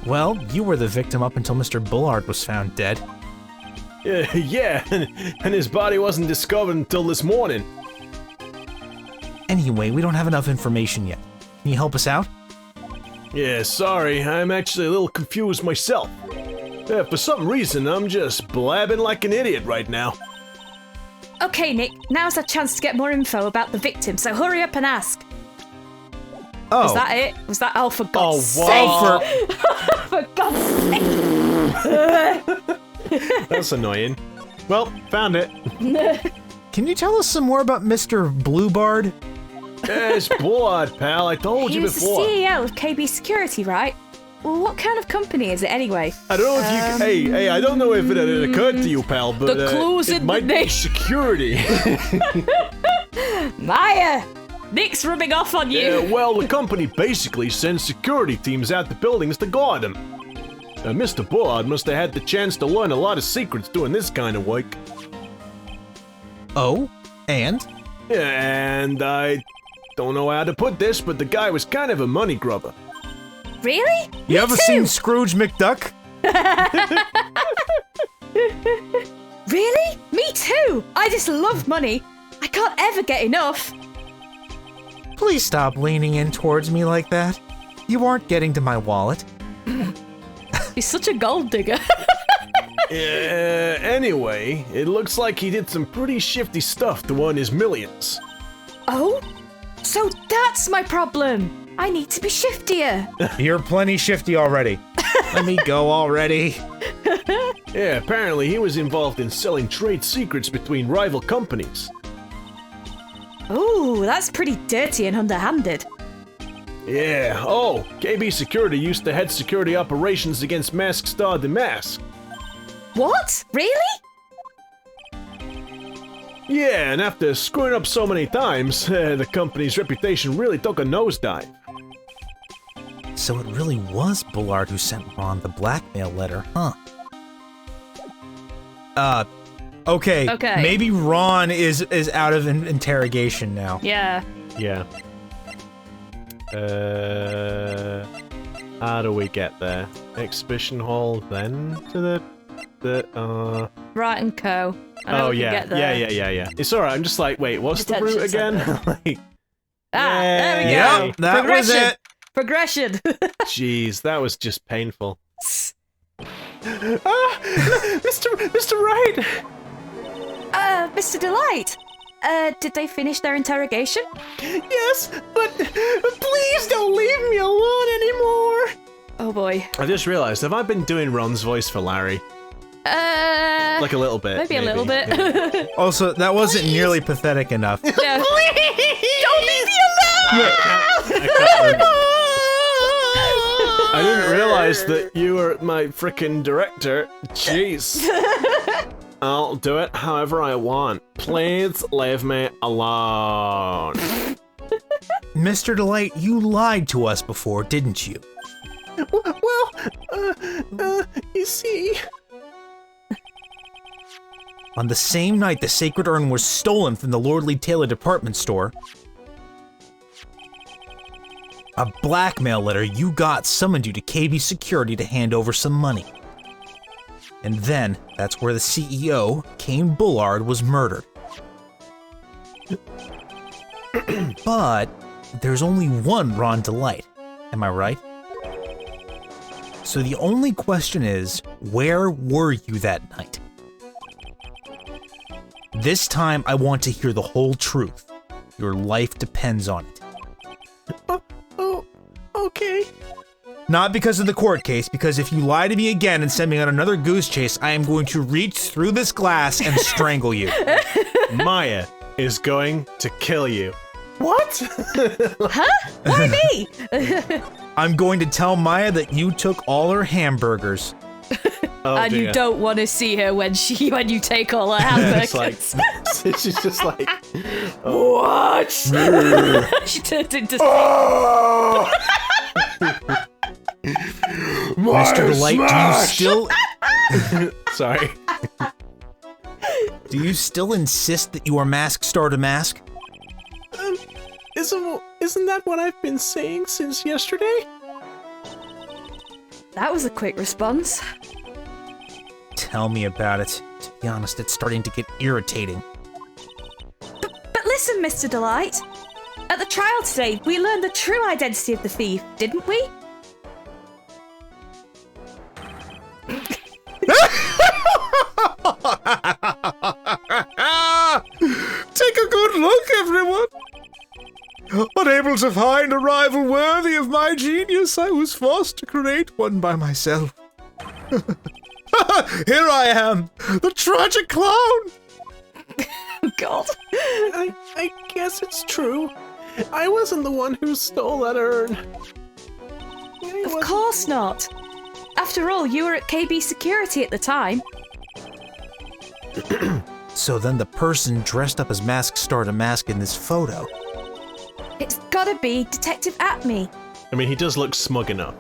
[SPEAKER 2] Well, you were the victim up until Mr. Bullard was found dead.
[SPEAKER 1] Yeah, and his body wasn't discovered until this morning.
[SPEAKER 2] Anyway, we don't have enough information yet. Can you help us out?
[SPEAKER 1] Yeah, sorry, I'm actually a little confused myself. Yeah, for some reason, I'm just blabbing like an idiot right now.
[SPEAKER 3] Okay, Nick, now's our chance to get more info about the victim, so hurry up and ask.
[SPEAKER 2] Oh.
[SPEAKER 3] Was that it? Was that? Oh, for God's sake!
[SPEAKER 1] wow.
[SPEAKER 3] For God's sake!
[SPEAKER 1] That's annoying. Well, found it.
[SPEAKER 2] Can you tell us some more about Mr. Bluebard?
[SPEAKER 1] Yes, Bullard, pal, I told
[SPEAKER 3] He
[SPEAKER 1] you
[SPEAKER 3] was
[SPEAKER 1] before.
[SPEAKER 3] the CEO of KB Security, right? Well, what kind of company is it anyway?
[SPEAKER 1] I don't know if you. Hey, I don't know if it had occurred to you, pal, but
[SPEAKER 3] The clues
[SPEAKER 1] it
[SPEAKER 3] in the
[SPEAKER 1] might
[SPEAKER 3] name.
[SPEAKER 1] be security.
[SPEAKER 3] Maya! Nick's rubbing off on you!
[SPEAKER 1] Yeah, well, the company basically sends security teams out to buildings to guard them. Mr. Bullard must have had the chance to learn a lot of secrets doing this kind of work.
[SPEAKER 2] Oh, and?
[SPEAKER 1] And I don't know how to put this, but the guy was kind of a money grubber.
[SPEAKER 3] Really?
[SPEAKER 2] You ever seen Scrooge McDuck?
[SPEAKER 3] Really? Me too! I just love money. I can't ever get enough.
[SPEAKER 2] Please stop leaning in towards me like that. You aren't getting to my wallet.
[SPEAKER 3] He's such a gold digger.
[SPEAKER 1] Anyway, it looks like he did some pretty shifty stuff to earn his millions.
[SPEAKER 3] Oh? So that's my problem. I need to be shiftier.
[SPEAKER 2] You're plenty shifty already. Let me go already.
[SPEAKER 1] Yeah, apparently he was involved in selling trade secrets between rival companies.
[SPEAKER 3] Ooh, that's pretty dirty and underhanded.
[SPEAKER 1] Yeah, oh, KB Security used to head security operations against Mask DeMasque.
[SPEAKER 3] What? Really?
[SPEAKER 1] Yeah, and after screwing up so many times, the company's reputation really took a nosedive.
[SPEAKER 2] So it really was Bullard who sent Ron the blackmail letter, huh? Okay.
[SPEAKER 3] Okay.
[SPEAKER 2] Maybe Ron is out of interrogation now.
[SPEAKER 3] Yeah.
[SPEAKER 1] Yeah. How do we get there? Exhibition hall, then to the
[SPEAKER 3] Wright and Co. I know we can
[SPEAKER 1] yeah.
[SPEAKER 3] get there.
[SPEAKER 1] Yeah. It's alright, I'm just like, wait, what's the route
[SPEAKER 3] Detention
[SPEAKER 1] again? Like,
[SPEAKER 3] There we go.
[SPEAKER 2] Yep, that was
[SPEAKER 3] Progression.
[SPEAKER 2] it.
[SPEAKER 3] Progression.
[SPEAKER 1] jeez, that was just painful. Mr. Wright!
[SPEAKER 3] Mr. Delight. Did they finish their interrogation?
[SPEAKER 1] Yes, but please don't leave me alone anymore!
[SPEAKER 3] Oh boy.
[SPEAKER 1] I just realized, have I been doing Ron's voice for Larry? Like a little bit.
[SPEAKER 3] maybe a little bit.
[SPEAKER 1] Yeah.
[SPEAKER 2] Also, that wasn't nearly pathetic enough.
[SPEAKER 3] No. Don't leave me alone!
[SPEAKER 1] I didn't realize that you were my frickin' director. Jeez. I'll do it however I want. Please leave me alone.
[SPEAKER 2] Mr. Delight, you lied to us before, didn't you?
[SPEAKER 1] Well, you see...
[SPEAKER 2] On the same night the sacred urn was stolen from the Lordly Taylor department store, a blackmail letter you got summoned you to KB Security to hand over some money. And then, that's where the CEO, Kane Bullard, was murdered. But there's only one Ron Delight, am I right? So the only question is, where were you that night? This time, I want to hear the whole truth. Your life depends on it.
[SPEAKER 1] Oh, okay.
[SPEAKER 2] Not because of the court case, because if you lie to me again and send me on another goose chase, I am going to reach through this glass and strangle you.
[SPEAKER 1] Maya is going to kill you. What?
[SPEAKER 3] Huh? Why me?
[SPEAKER 2] I'm going to tell Maya that you took all her hamburgers.
[SPEAKER 1] Oh,
[SPEAKER 3] And
[SPEAKER 1] dear.
[SPEAKER 3] you don't want to see her when you take all her hamburgers.
[SPEAKER 1] It's like, she's just like,
[SPEAKER 3] What? She turned into.
[SPEAKER 2] Mr. Delight,
[SPEAKER 1] sorry.
[SPEAKER 2] do you still insist that you are Mask DeMasque?
[SPEAKER 1] Isn't that what I've been saying since yesterday?
[SPEAKER 3] That was a quick response.
[SPEAKER 2] Tell me about it. To be honest, it's starting to get irritating.
[SPEAKER 3] But listen, Mr. Delight. At the trial today, we learned the true identity of the thief, didn't we?
[SPEAKER 4] Take a good look, everyone. Unable to find a rival worthy of my genius, I was forced to create one by myself. Here I am, the tragic clown.
[SPEAKER 3] God.
[SPEAKER 1] I guess it's true. I wasn't the one who stole that urn.
[SPEAKER 3] Of course not. After all, you were at KB Security at the time.
[SPEAKER 2] So then the person dressed up as Mask DeMasque in this photo.
[SPEAKER 3] It's gotta be Detective Atmey.
[SPEAKER 1] I mean, he does look smug enough.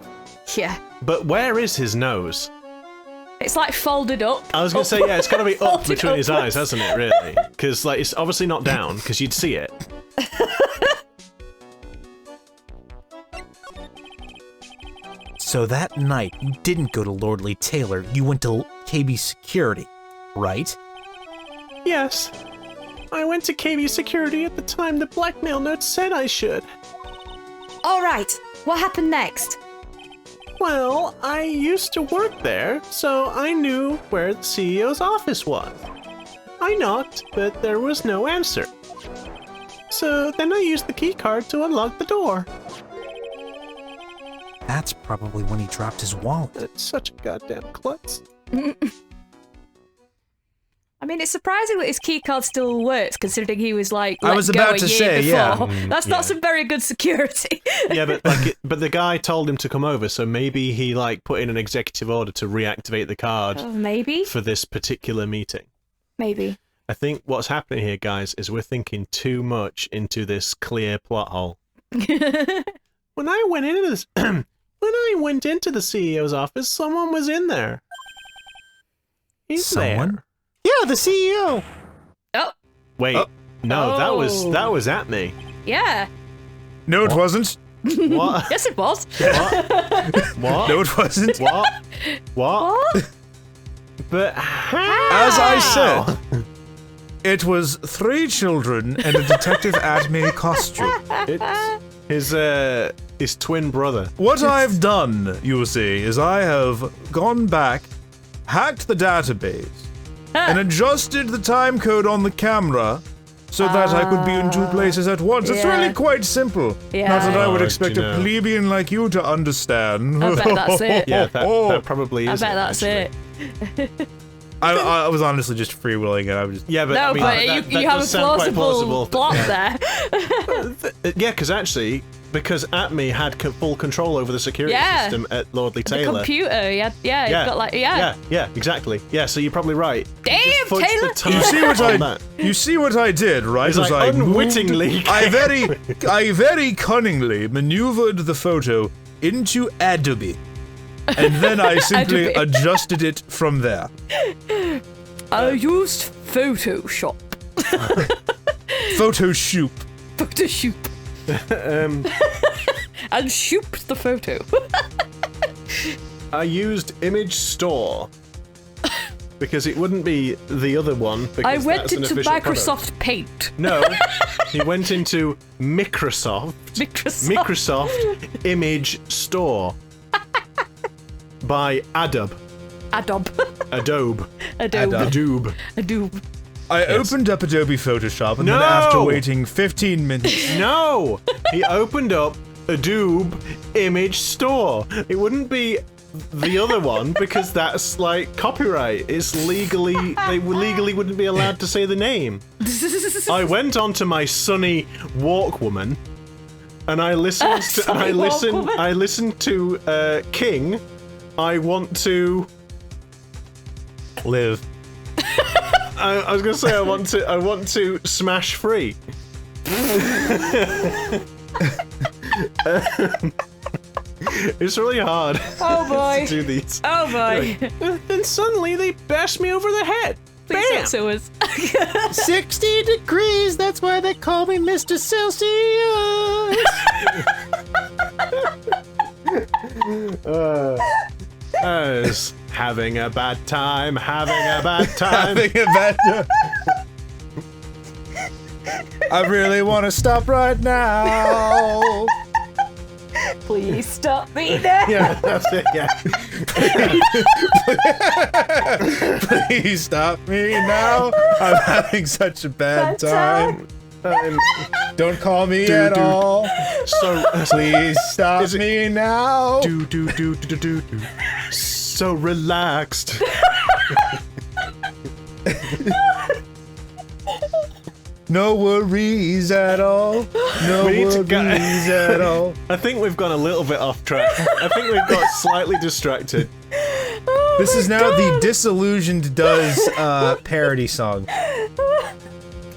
[SPEAKER 3] Yeah.
[SPEAKER 1] But where is his nose?
[SPEAKER 3] It's like folded up.
[SPEAKER 1] I was going to say, yeah, it's got to be up
[SPEAKER 3] Folded
[SPEAKER 1] between his eyes,
[SPEAKER 3] upwards.
[SPEAKER 1] hasn't it, really? Because, like, it's obviously not down, because you'd see it.
[SPEAKER 2] So that night, you didn't go to Lordly Taylor, you went to KB Security, right?
[SPEAKER 1] Yes. I went to KB Security at the time the blackmail note said I should.
[SPEAKER 3] All right. What happened next?
[SPEAKER 1] Well, I used to work there, so I knew where the CEO's office was. I knocked, but there was no answer. So then I used the keycard to unlock the door.
[SPEAKER 2] That's probably when he dropped his wallet.
[SPEAKER 1] It's such a goddamn klutz.
[SPEAKER 3] I mean, it's surprising that his keycard still works, considering he was like
[SPEAKER 4] I
[SPEAKER 3] let
[SPEAKER 4] was
[SPEAKER 3] go
[SPEAKER 4] about
[SPEAKER 3] a
[SPEAKER 4] to
[SPEAKER 3] year
[SPEAKER 4] say, yeah.
[SPEAKER 3] before. That's not some very good security.
[SPEAKER 1] Yeah, but like, but the guy told him to come over, so maybe he like put in an executive order to reactivate the card
[SPEAKER 3] Maybe.
[SPEAKER 1] for this particular meeting.
[SPEAKER 3] Maybe.
[SPEAKER 1] I think what's happening here, guys, is we're thinking too much into this clear plot hole. When I went into this, when I went into the CEO's office, someone was in there. He's
[SPEAKER 2] Someone?
[SPEAKER 1] there.
[SPEAKER 4] Yeah, the CEO.
[SPEAKER 3] Oh,
[SPEAKER 1] Wait, no, that was Atmey.
[SPEAKER 3] yeah.
[SPEAKER 4] No, it wasn't.
[SPEAKER 1] What?
[SPEAKER 3] Yes, it was.
[SPEAKER 1] What? What?
[SPEAKER 4] No, it wasn't.
[SPEAKER 1] What? What?
[SPEAKER 3] What?
[SPEAKER 1] But how?
[SPEAKER 4] As I said, it was 3 children and a Detective Atmey costume.
[SPEAKER 1] It's his twin brother.
[SPEAKER 4] What I've done, you see, is I have gone back, hacked the database, and adjusted the time code on the camera so that I could be in 2 places at once. It's
[SPEAKER 3] yeah.
[SPEAKER 4] really quite simple.
[SPEAKER 3] Yeah.
[SPEAKER 4] Not that I would
[SPEAKER 1] Oh,
[SPEAKER 4] expect
[SPEAKER 1] do you
[SPEAKER 4] a
[SPEAKER 1] know?
[SPEAKER 4] plebeian like you to understand.
[SPEAKER 3] I bet that's it.
[SPEAKER 1] Yeah, that probably
[SPEAKER 3] I
[SPEAKER 1] is.
[SPEAKER 3] bet that's
[SPEAKER 1] actually.
[SPEAKER 3] it.
[SPEAKER 4] I was honestly just freeballing it. I was just...
[SPEAKER 1] Yeah, but
[SPEAKER 3] No,
[SPEAKER 1] I mean,
[SPEAKER 3] but
[SPEAKER 1] that
[SPEAKER 3] you have a
[SPEAKER 1] does sound quite
[SPEAKER 3] plausible plot
[SPEAKER 1] Yeah.
[SPEAKER 3] there.
[SPEAKER 1] Yeah, because actually, because Atmey had full control over the security
[SPEAKER 3] Yeah.
[SPEAKER 1] system at Lordly
[SPEAKER 3] The
[SPEAKER 1] Taylor.
[SPEAKER 3] computer, yeah, it's got like,
[SPEAKER 1] yeah, exactly. Yeah, so you're probably right.
[SPEAKER 3] Damn,
[SPEAKER 1] Just fudged
[SPEAKER 3] Taylor!
[SPEAKER 1] the time
[SPEAKER 4] You see what
[SPEAKER 1] on that.
[SPEAKER 4] you see what I did, right?
[SPEAKER 1] It's
[SPEAKER 4] As
[SPEAKER 1] like
[SPEAKER 4] I moved-
[SPEAKER 1] unwittingly.
[SPEAKER 4] I very cunningly maneuvered the photo into Adobe. And then I simply
[SPEAKER 3] Adobe.
[SPEAKER 4] adjusted it from there.
[SPEAKER 3] I used Photoshop.
[SPEAKER 4] Photoshop.
[SPEAKER 3] Photoshop. And shooped the photo.
[SPEAKER 1] I used Image Store because it wouldn't be the other one. Because
[SPEAKER 3] I went
[SPEAKER 1] that's an
[SPEAKER 3] into
[SPEAKER 1] official
[SPEAKER 3] Microsoft
[SPEAKER 1] product.
[SPEAKER 3] Paint.
[SPEAKER 1] No, he went into Microsoft Image Store by Adobe.
[SPEAKER 3] Adobe.
[SPEAKER 4] I opened up Adobe Photoshop and then
[SPEAKER 1] No!
[SPEAKER 4] after waiting 15 minutes...
[SPEAKER 1] No, he opened up Adobe Image Store. It wouldn't be the other one because that's like copyright. It's legally, they legally wouldn't be allowed to say the name. I went onto my Sunny Walkwoman and I listened to, I listened to King. I want to
[SPEAKER 4] live.
[SPEAKER 1] I was gonna say I want to smash free. It's really hard.
[SPEAKER 3] Oh boy.
[SPEAKER 1] to do these.
[SPEAKER 3] Oh boy.
[SPEAKER 1] Then suddenly they bashed me over the head.
[SPEAKER 3] Please
[SPEAKER 1] Bam!
[SPEAKER 3] don't sue us.
[SPEAKER 2] 60 degrees, that's why they call me Mr. Celsius.
[SPEAKER 1] I was having a bad time, having a bad time.
[SPEAKER 4] Having a bad time. I really want to stop right now.
[SPEAKER 3] Please stop me now.
[SPEAKER 1] Yeah, that's it, yeah.
[SPEAKER 4] Please stop me now. I'm having such a bad time. Don't call me at all.
[SPEAKER 1] So,
[SPEAKER 4] Please stop me now.
[SPEAKER 1] do. So relaxed.
[SPEAKER 4] No worries at all. No
[SPEAKER 1] We need to
[SPEAKER 4] worries
[SPEAKER 1] go-
[SPEAKER 4] at all.
[SPEAKER 1] I think we've gone a little bit off track. I think we've got slightly distracted.
[SPEAKER 4] This is now the Disillusioned Does parody song.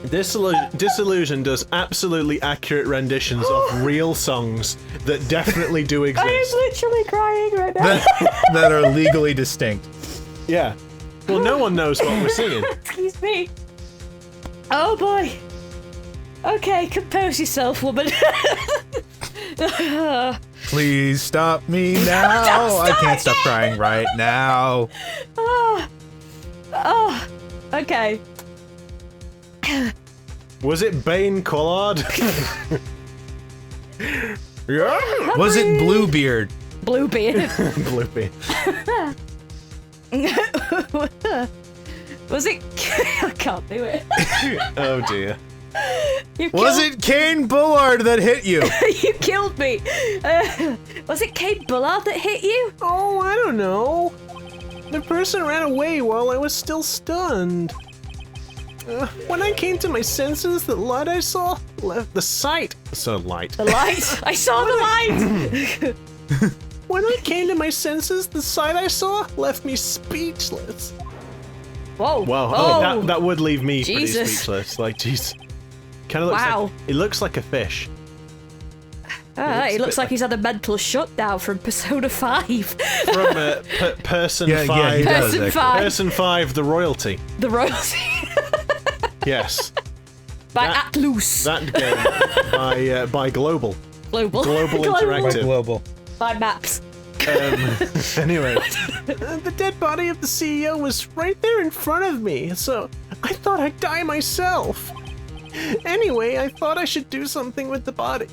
[SPEAKER 1] Disillusioned does absolutely accurate renditions of real songs that definitely do
[SPEAKER 3] I
[SPEAKER 1] exist.
[SPEAKER 3] am literally crying right now.
[SPEAKER 4] That are legally distinct.
[SPEAKER 1] Yeah. Well, no one knows what we're singing.
[SPEAKER 3] Excuse me. Oh boy. Okay, compose yourself, woman.
[SPEAKER 4] Please stop me now. I can't stop crying right now.
[SPEAKER 3] Okay.
[SPEAKER 1] Was it Bane Collard? Yeah.
[SPEAKER 4] Was it Bluebeard?
[SPEAKER 3] Bluebeard.
[SPEAKER 1] Bloopy.
[SPEAKER 3] Was it? I can't do it.
[SPEAKER 1] Oh dear.
[SPEAKER 3] You
[SPEAKER 4] Was
[SPEAKER 3] killed-
[SPEAKER 4] it Kane Bullard that hit you?
[SPEAKER 3] You killed me. Was it Kate Bullard that hit you?
[SPEAKER 1] Oh, I don't know. The person ran away while I was still stunned. When I came to my senses, the light I saw left the sight. So light.
[SPEAKER 3] The light. I saw the light.
[SPEAKER 1] When I came to my senses, the sight I saw left me speechless.
[SPEAKER 3] Whoa.
[SPEAKER 1] Wow,
[SPEAKER 3] Oh.
[SPEAKER 1] that would leave me pretty
[SPEAKER 3] Jesus.
[SPEAKER 1] speechless. Like, jeez. Kind of looks
[SPEAKER 3] Wow.
[SPEAKER 1] like it looks like a fish.
[SPEAKER 3] He looks like he's had a mental shutdown from Persona 5.
[SPEAKER 1] From Person
[SPEAKER 4] Yeah,
[SPEAKER 1] 5.
[SPEAKER 4] he does,
[SPEAKER 3] Person
[SPEAKER 4] actually.
[SPEAKER 3] 5.
[SPEAKER 1] Person 5, the royalty.
[SPEAKER 3] The royalty.
[SPEAKER 1] Yes.
[SPEAKER 3] By
[SPEAKER 1] That-
[SPEAKER 3] Atlus.
[SPEAKER 1] That game by Global.
[SPEAKER 3] Global.
[SPEAKER 1] Global Interactive.
[SPEAKER 4] Global.
[SPEAKER 3] By Maps.
[SPEAKER 1] Anyway, the dead body of the CEO was right there in front of me, so I thought I'd die myself. Anyway, I thought I should do something with the body.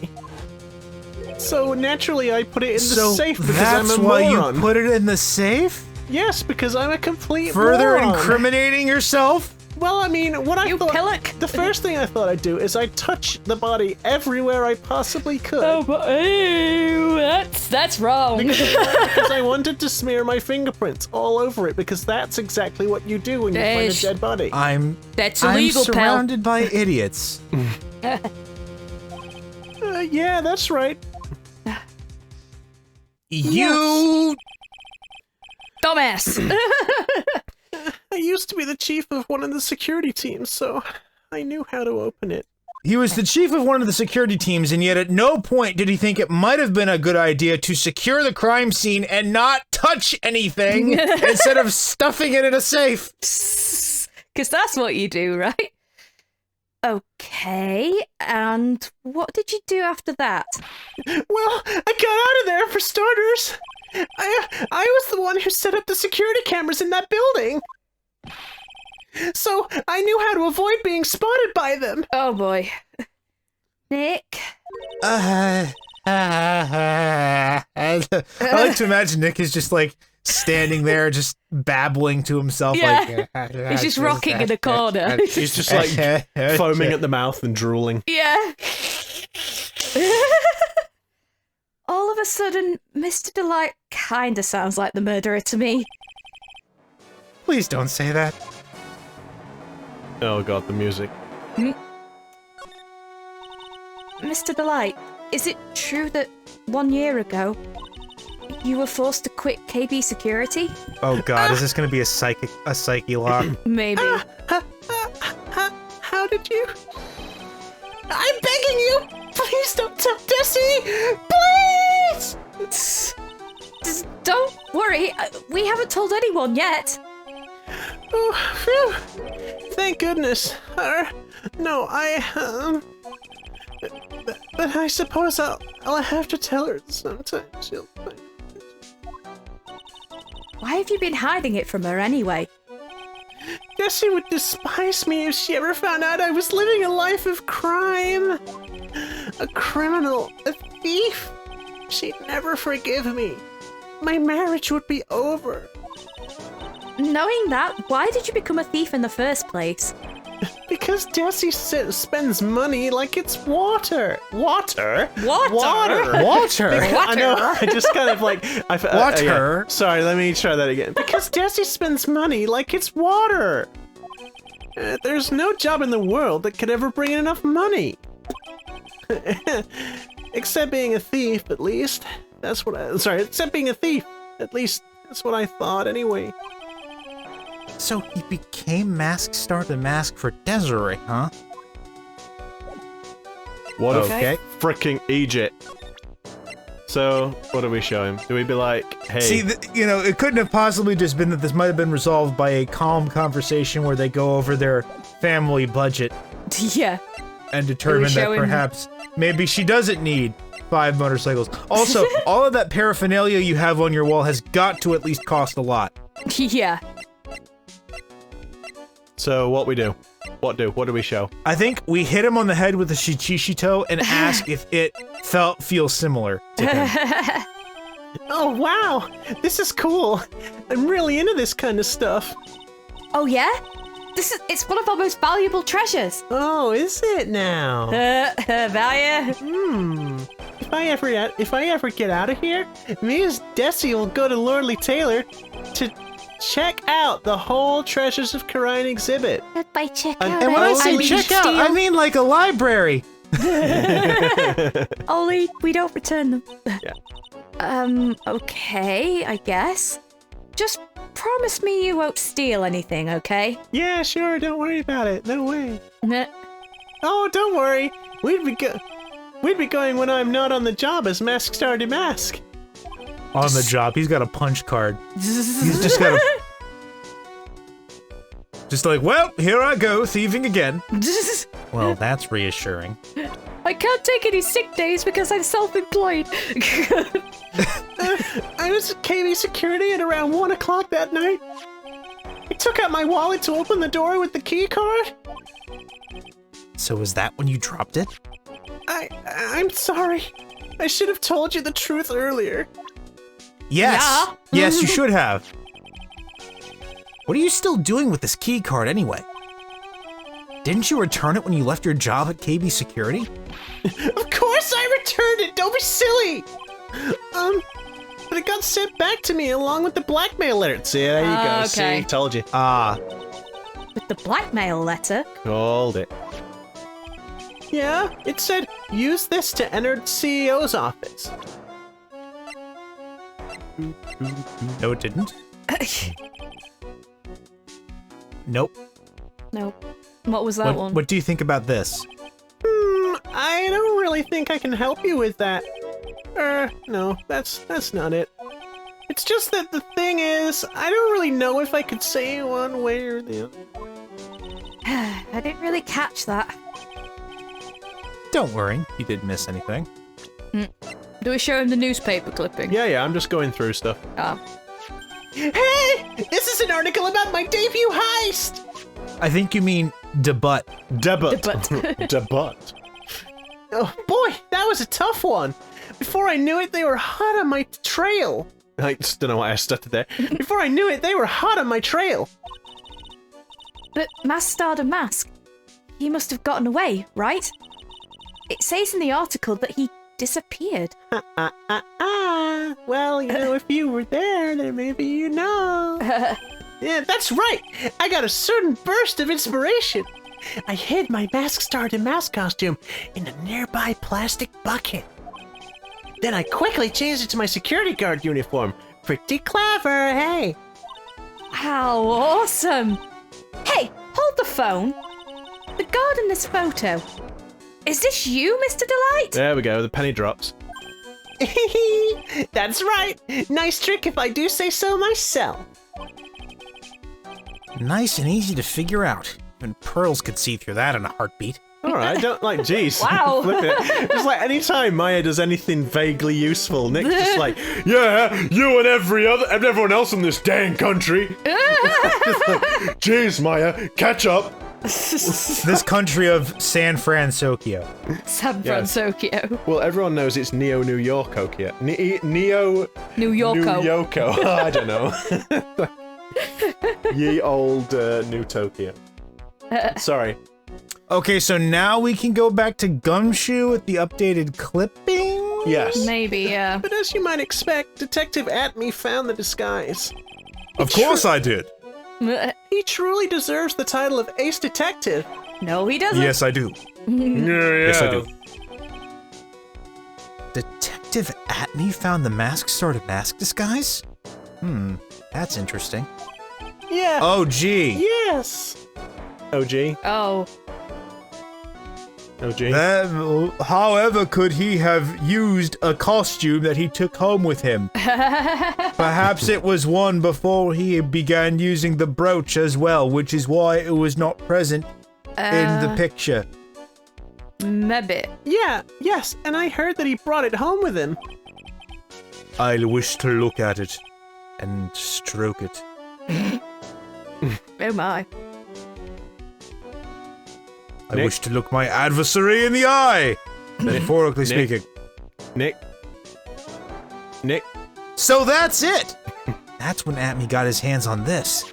[SPEAKER 1] So naturally, I put it in the
[SPEAKER 4] So
[SPEAKER 1] safe because
[SPEAKER 4] that's
[SPEAKER 1] I'm a
[SPEAKER 4] why
[SPEAKER 1] moron.
[SPEAKER 4] you put it in the safe?
[SPEAKER 1] Yes, because I'm a complete
[SPEAKER 4] Further
[SPEAKER 1] moron.
[SPEAKER 4] incriminating yourself?
[SPEAKER 1] Well, I mean, what I
[SPEAKER 3] You
[SPEAKER 1] thought.
[SPEAKER 3] pillock.
[SPEAKER 1] The first thing I thought I'd do is I'd touch the body everywhere I possibly could.
[SPEAKER 3] That's wrong.
[SPEAKER 1] Because I wanted to smear my fingerprints all over it, because that's exactly what you do when you find a
[SPEAKER 3] Dash.
[SPEAKER 1] dead body.
[SPEAKER 3] That's
[SPEAKER 4] I'm
[SPEAKER 3] illegal, pal.
[SPEAKER 4] surrounded by idiots.
[SPEAKER 1] Yeah, that's right.
[SPEAKER 4] You
[SPEAKER 3] Dumbass.
[SPEAKER 1] I used to be the chief of one of the security teams, so I knew how to open it.
[SPEAKER 4] He was the chief of one of the security teams, and yet at no point did he think it might have been a good idea to secure the crime scene and not touch anything instead of stuffing it in a safe.
[SPEAKER 3] Because that's what you do, right? Okay, and what did you do after that?
[SPEAKER 1] Well, I got out of there for starters. I was the one who set up the security cameras in that building. So I knew how to avoid being spotted by them.
[SPEAKER 3] Oh boy. Nick?
[SPEAKER 4] I like to imagine Nick is just like standing there, just babbling to himself.
[SPEAKER 3] Yeah.
[SPEAKER 4] Like,
[SPEAKER 3] He's just rocking in the corner.
[SPEAKER 1] He's just like foaming at the mouth and drooling.
[SPEAKER 3] Yeah. All of a sudden, Mr. Delight kinda sounds like the murderer to me.
[SPEAKER 4] Please don't say that.
[SPEAKER 1] Oh god, the music.
[SPEAKER 3] Mr. Delight, is it true that 1 year ago you were forced to quit KB Security?
[SPEAKER 4] Oh god, is this gonna be a psyche lock?
[SPEAKER 3] Maybe.
[SPEAKER 1] How did you? I'm begging you! Please don't tell Desi! Please!
[SPEAKER 3] Don't worry, we haven't told anyone yet.
[SPEAKER 1] Oh, phew. Thank goodness. No, but I suppose I'll have to tell her sometime. She'll find.
[SPEAKER 3] Why have you been hiding it from her anyway?
[SPEAKER 1] Desi would despise me if she ever found out I was living a life of crime. A criminal, a thief. she'd never forgive me. My marriage would be over.
[SPEAKER 3] Knowing that, why did you become a thief in the first place?
[SPEAKER 1] Because Desi spends money like it's water. Water?
[SPEAKER 3] Water?
[SPEAKER 2] Water.
[SPEAKER 1] I know, I just kind of like...
[SPEAKER 2] Water?
[SPEAKER 1] Sorry, let me try that again. Because Desi spends money like it's water. There's no job in the world that could ever bring in enough money. Except being a thief, at least. That's what I... Sorry, except being a thief. At least, that's what I thought anyway.
[SPEAKER 2] So he became Mask Star DeMasque for Desiree, huh?
[SPEAKER 1] What
[SPEAKER 2] Okay.
[SPEAKER 1] a frickin' Egypt. So, what do we show him? Do we be like, hey...
[SPEAKER 4] See, it couldn't have possibly just been that this might have been resolved by a calm conversation where they go over their family budget
[SPEAKER 3] Yeah.
[SPEAKER 4] and determine that
[SPEAKER 3] show him-
[SPEAKER 4] perhaps maybe she doesn't need 5 motorcycles. Also, all of that paraphernalia you have on your wall has got to at least cost a lot.
[SPEAKER 3] Yeah.
[SPEAKER 1] So, what we do? What do we show?
[SPEAKER 4] I think we hit him on the head with a shichishito and ask if it feels similar to him.
[SPEAKER 1] Oh, wow! This is cool! I'm really into this kind of stuff.
[SPEAKER 3] Oh yeah? It's one of our most valuable treasures.
[SPEAKER 1] Oh, is it now?
[SPEAKER 3] Value?
[SPEAKER 1] If I ever get out of here, me as Desi will go to Lordly Taylor to check out the whole Treasures of Karine exhibit.
[SPEAKER 3] By check
[SPEAKER 1] And-
[SPEAKER 3] out.
[SPEAKER 1] and when I say
[SPEAKER 4] Check out, I mean like a library.
[SPEAKER 3] Only we don't return them.
[SPEAKER 1] Yeah.
[SPEAKER 3] Okay, I guess. Just promise me you won't steal anything, okay?
[SPEAKER 1] Yeah, sure, don't worry about it. No way.
[SPEAKER 3] Nah.
[SPEAKER 1] Oh, don't worry. We'd be going when I'm not on the job as Mask Star DeMasque.
[SPEAKER 4] On the job, he's got a punch card. He's just got a... Just like, well, here I go, thieving again.
[SPEAKER 2] Well, that's reassuring.
[SPEAKER 3] I can't take any sick days because I'm self-employed.
[SPEAKER 1] I was at KV security at around 1 o'clock that night. I took out my wallet to open the door with the key card.
[SPEAKER 2] So was that when you dropped it?
[SPEAKER 1] I'm sorry. I should have told you the truth earlier.
[SPEAKER 4] Yes.
[SPEAKER 3] Yeah.
[SPEAKER 4] Yes, you should have.
[SPEAKER 2] What are you still doing with this key card anyway? Didn't you return it when you left your job at KB Security?
[SPEAKER 1] Of course I returned it! Don't be silly! But it got sent back to me along with the blackmail letter. See, there you go.
[SPEAKER 3] Okay.
[SPEAKER 1] See, told you.
[SPEAKER 3] With the blackmail letter?
[SPEAKER 1] Called it. Yeah, it said, use this to enter the CEO's office.
[SPEAKER 2] No, it didn't. Nope.
[SPEAKER 3] No. What was that one?
[SPEAKER 4] What do you think about this?
[SPEAKER 1] I don't really think I can help you with that. No, that's not it. It's just that the thing is, I don't really know if I could say one way or the other.
[SPEAKER 3] I didn't really catch that.
[SPEAKER 2] Don't worry, you didn't miss anything.
[SPEAKER 3] Do we show him the newspaper clipping?
[SPEAKER 1] Yeah, I'm just going through stuff. Hey! This is an article about my debut heist!
[SPEAKER 4] I think you mean debut.
[SPEAKER 1] Debut.
[SPEAKER 3] Debut.
[SPEAKER 1] Debut. Oh boy, that was a tough one. Before I knew it, they were hot on my trail. I just don't know why I stuttered there. Before I knew it, they were hot on my trail.
[SPEAKER 3] But Mask Star DeMasque, he must have gotten away, right? It says in the article that he disappeared.
[SPEAKER 1] Well, you know, if you were there, then maybe you know. Yeah, that's right. I got a certain burst of inspiration. I hid my Mask Star DeMasque costume in a nearby plastic bucket. Then I quickly changed it to my security guard uniform. Pretty clever, hey?
[SPEAKER 3] How awesome! Hey, hold the phone. The guard in this photo. Is this you, Mr. Delight?
[SPEAKER 1] There we go, the penny drops. That's right. Nice trick if I do say so myself.
[SPEAKER 2] Nice and easy to figure out. Even pearls could see through that in a heartbeat.
[SPEAKER 1] Alright, don't like, jeez.
[SPEAKER 3] Wow.
[SPEAKER 1] Flip it. Just like anytime Maya does anything vaguely useful, Nick's just like, yeah, you and everyone else in this dang country. Jeez, Maya, catch up.
[SPEAKER 2] This country of San Francisco.
[SPEAKER 3] San Francisco.
[SPEAKER 1] Well, everyone knows it's Neo New York Tokyo. Neo
[SPEAKER 3] New Yorko.
[SPEAKER 1] New Yoko. I don't know. Ye old New Tokyo. Sorry.
[SPEAKER 2] Okay, so now we can go back to Gumshoe with the updated clipping?
[SPEAKER 1] Yes.
[SPEAKER 3] Maybe, yeah.
[SPEAKER 1] But as you might expect, Detective Atmey found the disguise.
[SPEAKER 4] Of course I did.
[SPEAKER 1] He truly deserves the title of Ace Detective.
[SPEAKER 3] No, he doesn't.
[SPEAKER 4] Yes, I do.
[SPEAKER 1] Yes,
[SPEAKER 4] I do.
[SPEAKER 2] Detective Atmey found the Mask Star DeMasque disguise? That's interesting.
[SPEAKER 1] Yeah.
[SPEAKER 2] Oh, gee.
[SPEAKER 1] Yes. OG.
[SPEAKER 3] Oh.
[SPEAKER 1] OG.
[SPEAKER 4] However, could he have used a costume that he took home with him? Perhaps it was one before he began using the brooch as well, which is why it was not present in the picture.
[SPEAKER 3] Maybe.
[SPEAKER 1] Yeah, yes, and I heard that he brought it home with him.
[SPEAKER 4] I'll wish to look at it and stroke it.
[SPEAKER 3] Oh my.
[SPEAKER 4] I
[SPEAKER 1] Nick?
[SPEAKER 4] wish to look my adversary in the eye, metaphorically speaking.
[SPEAKER 1] Nick.
[SPEAKER 2] So that's it! That's when Atmey got his hands on this.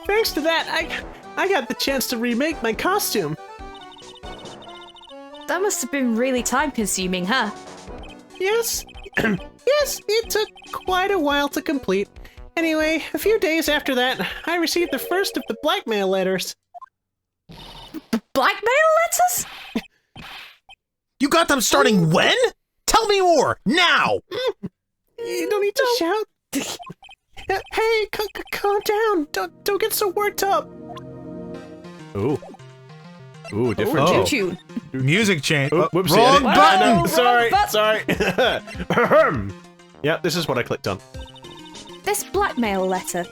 [SPEAKER 1] Thanks to that, I got the chance to remake my costume.
[SPEAKER 3] That must have been really time-consuming, huh?
[SPEAKER 1] Yes. Yes, it took quite a while to complete. Anyway, a few days after that, I received the first of the blackmail letters.
[SPEAKER 3] Blackmail letters?
[SPEAKER 2] You got them starting when? Tell me more, now!
[SPEAKER 1] You don't need to shout. Hey, calm down. Don't get so worked up. Ooh, different.
[SPEAKER 2] Oh.
[SPEAKER 3] Choo-choo.
[SPEAKER 2] Music change.
[SPEAKER 1] Oh, whoopsie.
[SPEAKER 2] Wrong button!
[SPEAKER 1] No, sorry. Yeah, this is what I clicked on.
[SPEAKER 3] This blackmail letter.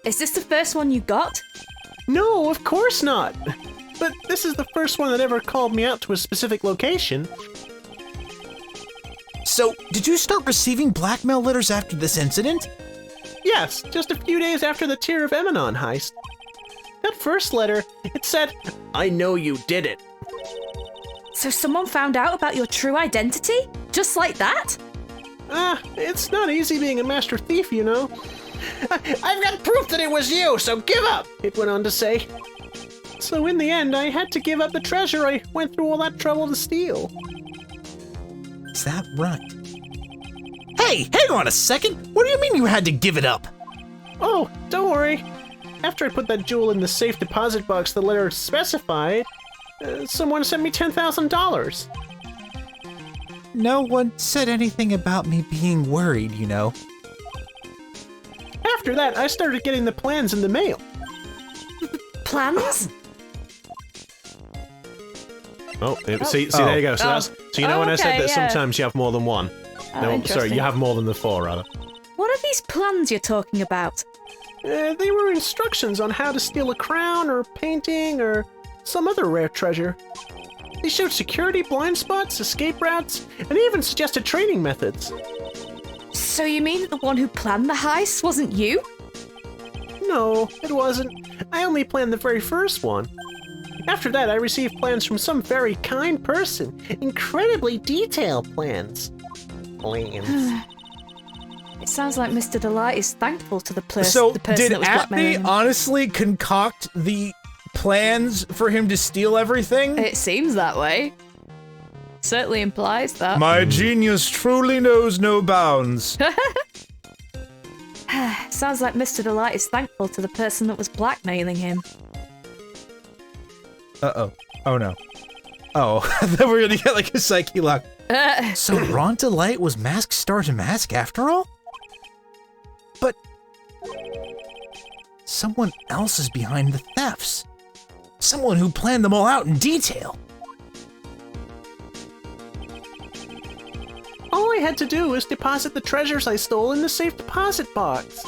[SPEAKER 3] Is this the first one you got?
[SPEAKER 1] No, of course not. But this is the first one that ever called me out to a specific location.
[SPEAKER 2] So, did you start receiving blackmail letters after this incident?
[SPEAKER 1] Yes, just a few days after the Tear of Emanon heist. That first letter, it said, I know you did it.
[SPEAKER 3] So someone found out about your true identity? Just like that?
[SPEAKER 1] It's not easy being a master thief, you know. I've got proof that it was you, so give up, it went on to say. So in the end, I had to give up the treasure I went through all that trouble to steal.
[SPEAKER 2] Is that right? Hey, hang on a second! What do you mean you had to give it up?
[SPEAKER 1] Oh, don't worry. After I put that jewel in the safe deposit box the letter specified, someone sent me $10,000.
[SPEAKER 2] No one said anything about me being worried, you know.
[SPEAKER 1] After that, I started getting the plans in the mail.
[SPEAKER 3] Plans?
[SPEAKER 1] Oh, see, there you go. So, so you know when I said that
[SPEAKER 3] yeah.
[SPEAKER 1] sometimes you have more than one? No, sorry,
[SPEAKER 3] interesting.
[SPEAKER 1] you have more than the four, rather.
[SPEAKER 3] What are these plans you're talking about?
[SPEAKER 1] They were instructions on how to steal a crown or painting or some other rare treasure. They showed security blind spots, escape routes, and even suggested training methods.
[SPEAKER 3] So you mean that the one who planned the heist wasn't you?
[SPEAKER 1] No, it wasn't. I only planned the very first one. After that, I received plans from some very kind person. Incredibly detailed plans.
[SPEAKER 3] It sounds like Mr. Delight is thankful to the person
[SPEAKER 2] So,
[SPEAKER 3] that
[SPEAKER 2] did
[SPEAKER 3] was blackmailing
[SPEAKER 2] Atmey
[SPEAKER 3] him.
[SPEAKER 2] honestly concoct the plans for him to steal everything?
[SPEAKER 3] It seems that way. Certainly implies that.
[SPEAKER 4] My genius truly knows no bounds.
[SPEAKER 3] Sounds like Mr. Delight is thankful to the person that was blackmailing him.
[SPEAKER 2] Uh-oh. Oh, no. Oh, I thought we were gonna get like a psyche lock. So Ron Delight was Mask Star DeMasque after all? But someone else is behind the thefts. Someone who planned them all out in detail.
[SPEAKER 1] All I had to do was deposit the treasures I stole in the safe deposit box.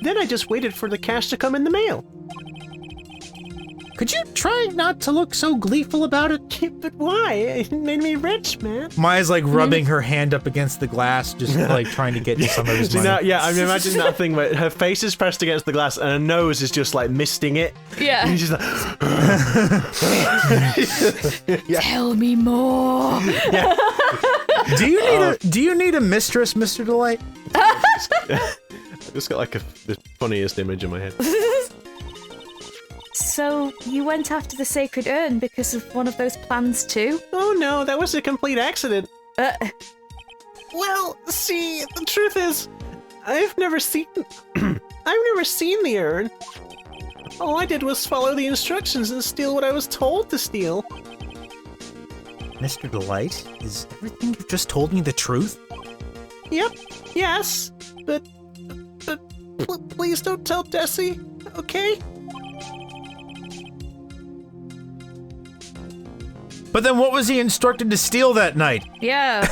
[SPEAKER 1] Then I just waited for the cash to come in the mail.
[SPEAKER 2] Could you try not to look so gleeful about it?
[SPEAKER 1] But why? It made me rich, man.
[SPEAKER 2] Maya's like rubbing her hand up against the glass, just like trying to get some of his money.
[SPEAKER 1] I mean, imagine that thing where her face is pressed against the glass and her nose is just like misting it.
[SPEAKER 3] Yeah.
[SPEAKER 1] And she's like,
[SPEAKER 3] Tell me more.
[SPEAKER 1] yeah.
[SPEAKER 2] Do you need a mistress, Mr. Delight?
[SPEAKER 1] I've just got like the funniest image in my head.
[SPEAKER 3] So, you went after the sacred urn because of one of those plans too?
[SPEAKER 1] Oh no, that was a complete accident. Well, see, the truth is, I've never seen the urn. All I did was follow the instructions and steal what I was told to steal.
[SPEAKER 2] Mr. Delight, is everything you've just told me the truth?
[SPEAKER 1] Yep, yes, but please don't tell Desi, okay?
[SPEAKER 2] But then what was he instructed to steal that night?
[SPEAKER 3] Yeah.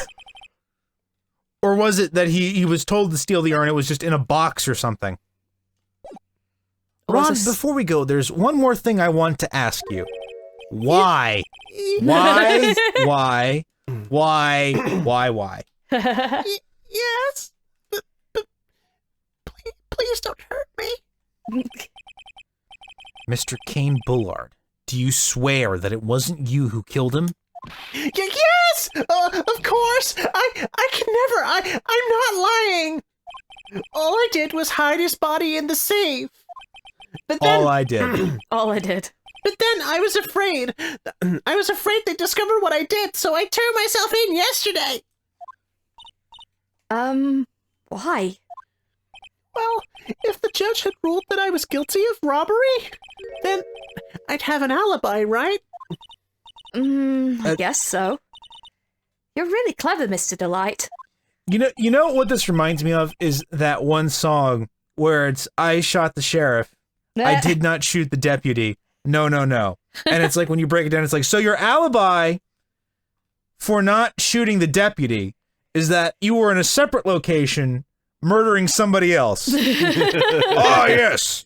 [SPEAKER 2] Or was it that he was told to steal the urn, it was just in a box or something? Ron, before we go, there's one more thing I want to ask you. Why? Why?
[SPEAKER 1] Yes, but please don't hurt me.
[SPEAKER 2] Mr. Kane Bullard, do you swear that it wasn't you who killed him?
[SPEAKER 1] Yes! Of course! I can never, I'm not lying! All I did was hide his body in the safe. But then,
[SPEAKER 2] All I did.
[SPEAKER 3] All I did.
[SPEAKER 1] But then I was afraid. I was afraid they'd discover what I did, so I turned myself in yesterday.
[SPEAKER 3] Why?
[SPEAKER 1] Well, if the judge had ruled that I was guilty of robbery, then I'd have an alibi, right?
[SPEAKER 3] I guess so. You're really clever, Mr. Delight.
[SPEAKER 2] You know what this reminds me of is that one song where it's I shot the sheriff, I did not shoot the deputy. No, no, no. And it's like when you break it down, it's like, so your alibi for not shooting the deputy is that you were in a separate location murdering somebody else.
[SPEAKER 4] Ah, yes.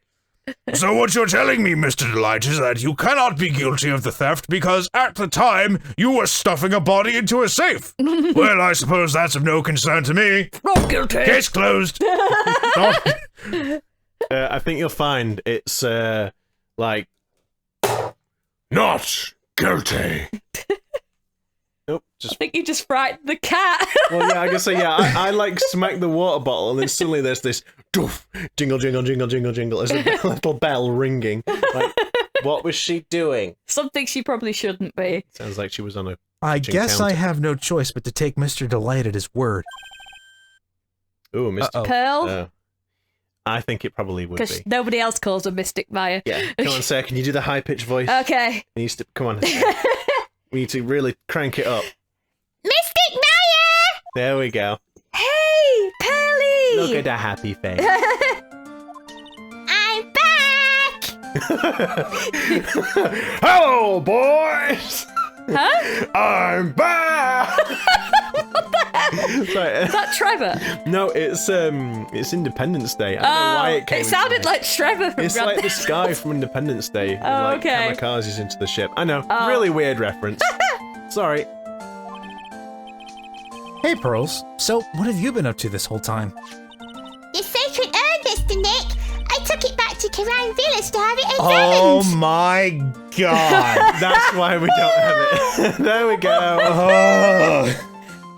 [SPEAKER 4] So what you're telling me, Mr. Delight, is that you cannot be guilty of the theft because at the time you were stuffing a body into a safe. Well, I suppose that's of no concern to me.
[SPEAKER 3] Not guilty.
[SPEAKER 4] Case closed.
[SPEAKER 1] I think you'll find it's, like...
[SPEAKER 4] Not guilty.
[SPEAKER 1] Nope,
[SPEAKER 3] I think you just frightened the cat.
[SPEAKER 1] Well, yeah, I guess so, yeah. I like smack the water bottle and then suddenly there's this doof, jingle, jingle, jingle, jingle, jingle. There's a little bell ringing. Like, what was she doing?
[SPEAKER 3] Something she probably shouldn't be.
[SPEAKER 1] Sounds like she was on a...
[SPEAKER 2] I guess I have no choice but to take Mr. Delight at his word.
[SPEAKER 1] Ooh, Mr.
[SPEAKER 3] Pearl?
[SPEAKER 1] I think it probably would
[SPEAKER 3] Because
[SPEAKER 1] be.
[SPEAKER 3] nobody else calls her Mystic Maya.
[SPEAKER 1] Yeah, come on, Sarah, can you do the high-pitched voice?
[SPEAKER 3] Okay.
[SPEAKER 1] Come on. We need to really crank it up.
[SPEAKER 3] Mystic Maya!
[SPEAKER 1] There we go.
[SPEAKER 3] Hey, Pearly!
[SPEAKER 1] Look at that happy face.
[SPEAKER 3] I'm back!
[SPEAKER 1] Hello, boys!
[SPEAKER 3] Huh?
[SPEAKER 1] I'm back! Sorry.
[SPEAKER 3] Is that Trevor?
[SPEAKER 1] No, it's Independence Day. I don't know why it came.
[SPEAKER 3] It sounded like Trevor from
[SPEAKER 1] It's
[SPEAKER 3] Grand
[SPEAKER 1] like this guy from Independence Day. Who,
[SPEAKER 3] Oh,
[SPEAKER 1] like,
[SPEAKER 3] okay.
[SPEAKER 1] kamikazes into the ship. I know. Really weird reference. Sorry.
[SPEAKER 2] Hey, Pearls. So, what have you been up to this whole time?
[SPEAKER 5] The sacred urn, Mr. Nick. I took it back to Kerrang Village to have it
[SPEAKER 2] Oh
[SPEAKER 5] examined.
[SPEAKER 2] my god.
[SPEAKER 1] That's why we don't have it. There we go.
[SPEAKER 2] Oh.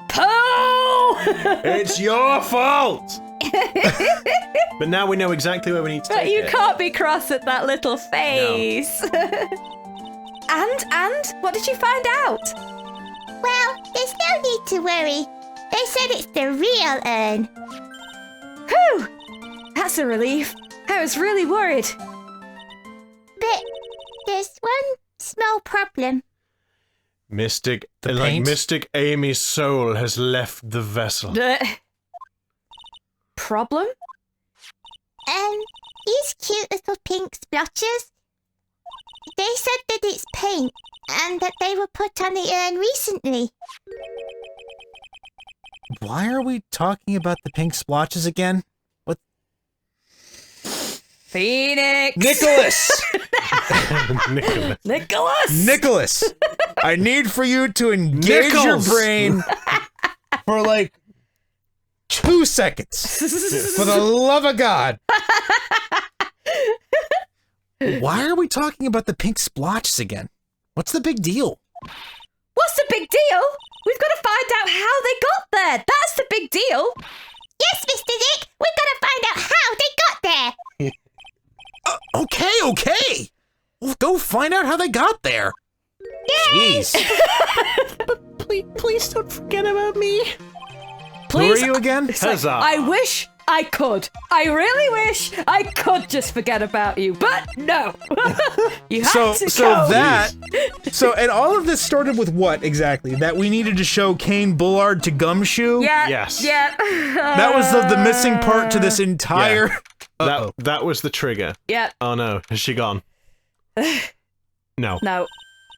[SPEAKER 3] Pearl!
[SPEAKER 1] It's your fault! But now we know exactly where we need to
[SPEAKER 3] But
[SPEAKER 1] take
[SPEAKER 3] you
[SPEAKER 1] it.
[SPEAKER 3] can't be cross at that little face. And? What did you find out?
[SPEAKER 5] Well, there's no need to worry. They said it's the real urn.
[SPEAKER 3] Whew! That's a relief. I was really worried.
[SPEAKER 5] But there's one small problem.
[SPEAKER 1] Mystic
[SPEAKER 2] paint?
[SPEAKER 1] Amy's soul has left the vessel.
[SPEAKER 3] Problem?
[SPEAKER 5] These cute little pink splotches. They said that it's paint and that they were put on the urn recently.
[SPEAKER 2] Why are we talking about the pink splotches again? What?
[SPEAKER 3] Phoenix!
[SPEAKER 4] Nicholas!
[SPEAKER 3] Nicholas!
[SPEAKER 4] I need for you to engage your brain for like 2 seconds. For the love of God.
[SPEAKER 2] Why are we talking about the pink splotches again? What's the big deal?
[SPEAKER 3] What's the big deal? We've got to find out how they got there. That's the big deal.
[SPEAKER 5] Yes, Mr. Nick, we've got to find out how they got there.
[SPEAKER 2] Okay. We'll go find out how they got there. Jeez.
[SPEAKER 1] But please don't forget about me.
[SPEAKER 3] Please.
[SPEAKER 2] Who are you again?
[SPEAKER 1] Huzzah.
[SPEAKER 3] I wish I could. I really wish I could just forget about you, but no. You have to go.
[SPEAKER 4] And all of this started with what exactly? That we needed to show Kane Bullard to Gumshoe?
[SPEAKER 3] Yeah.
[SPEAKER 1] Yes.
[SPEAKER 3] Yeah.
[SPEAKER 4] That was the missing part to this entire...
[SPEAKER 1] Yeah. That was the trigger.
[SPEAKER 3] Yeah.
[SPEAKER 1] Oh no, has she gone? No.
[SPEAKER 3] No.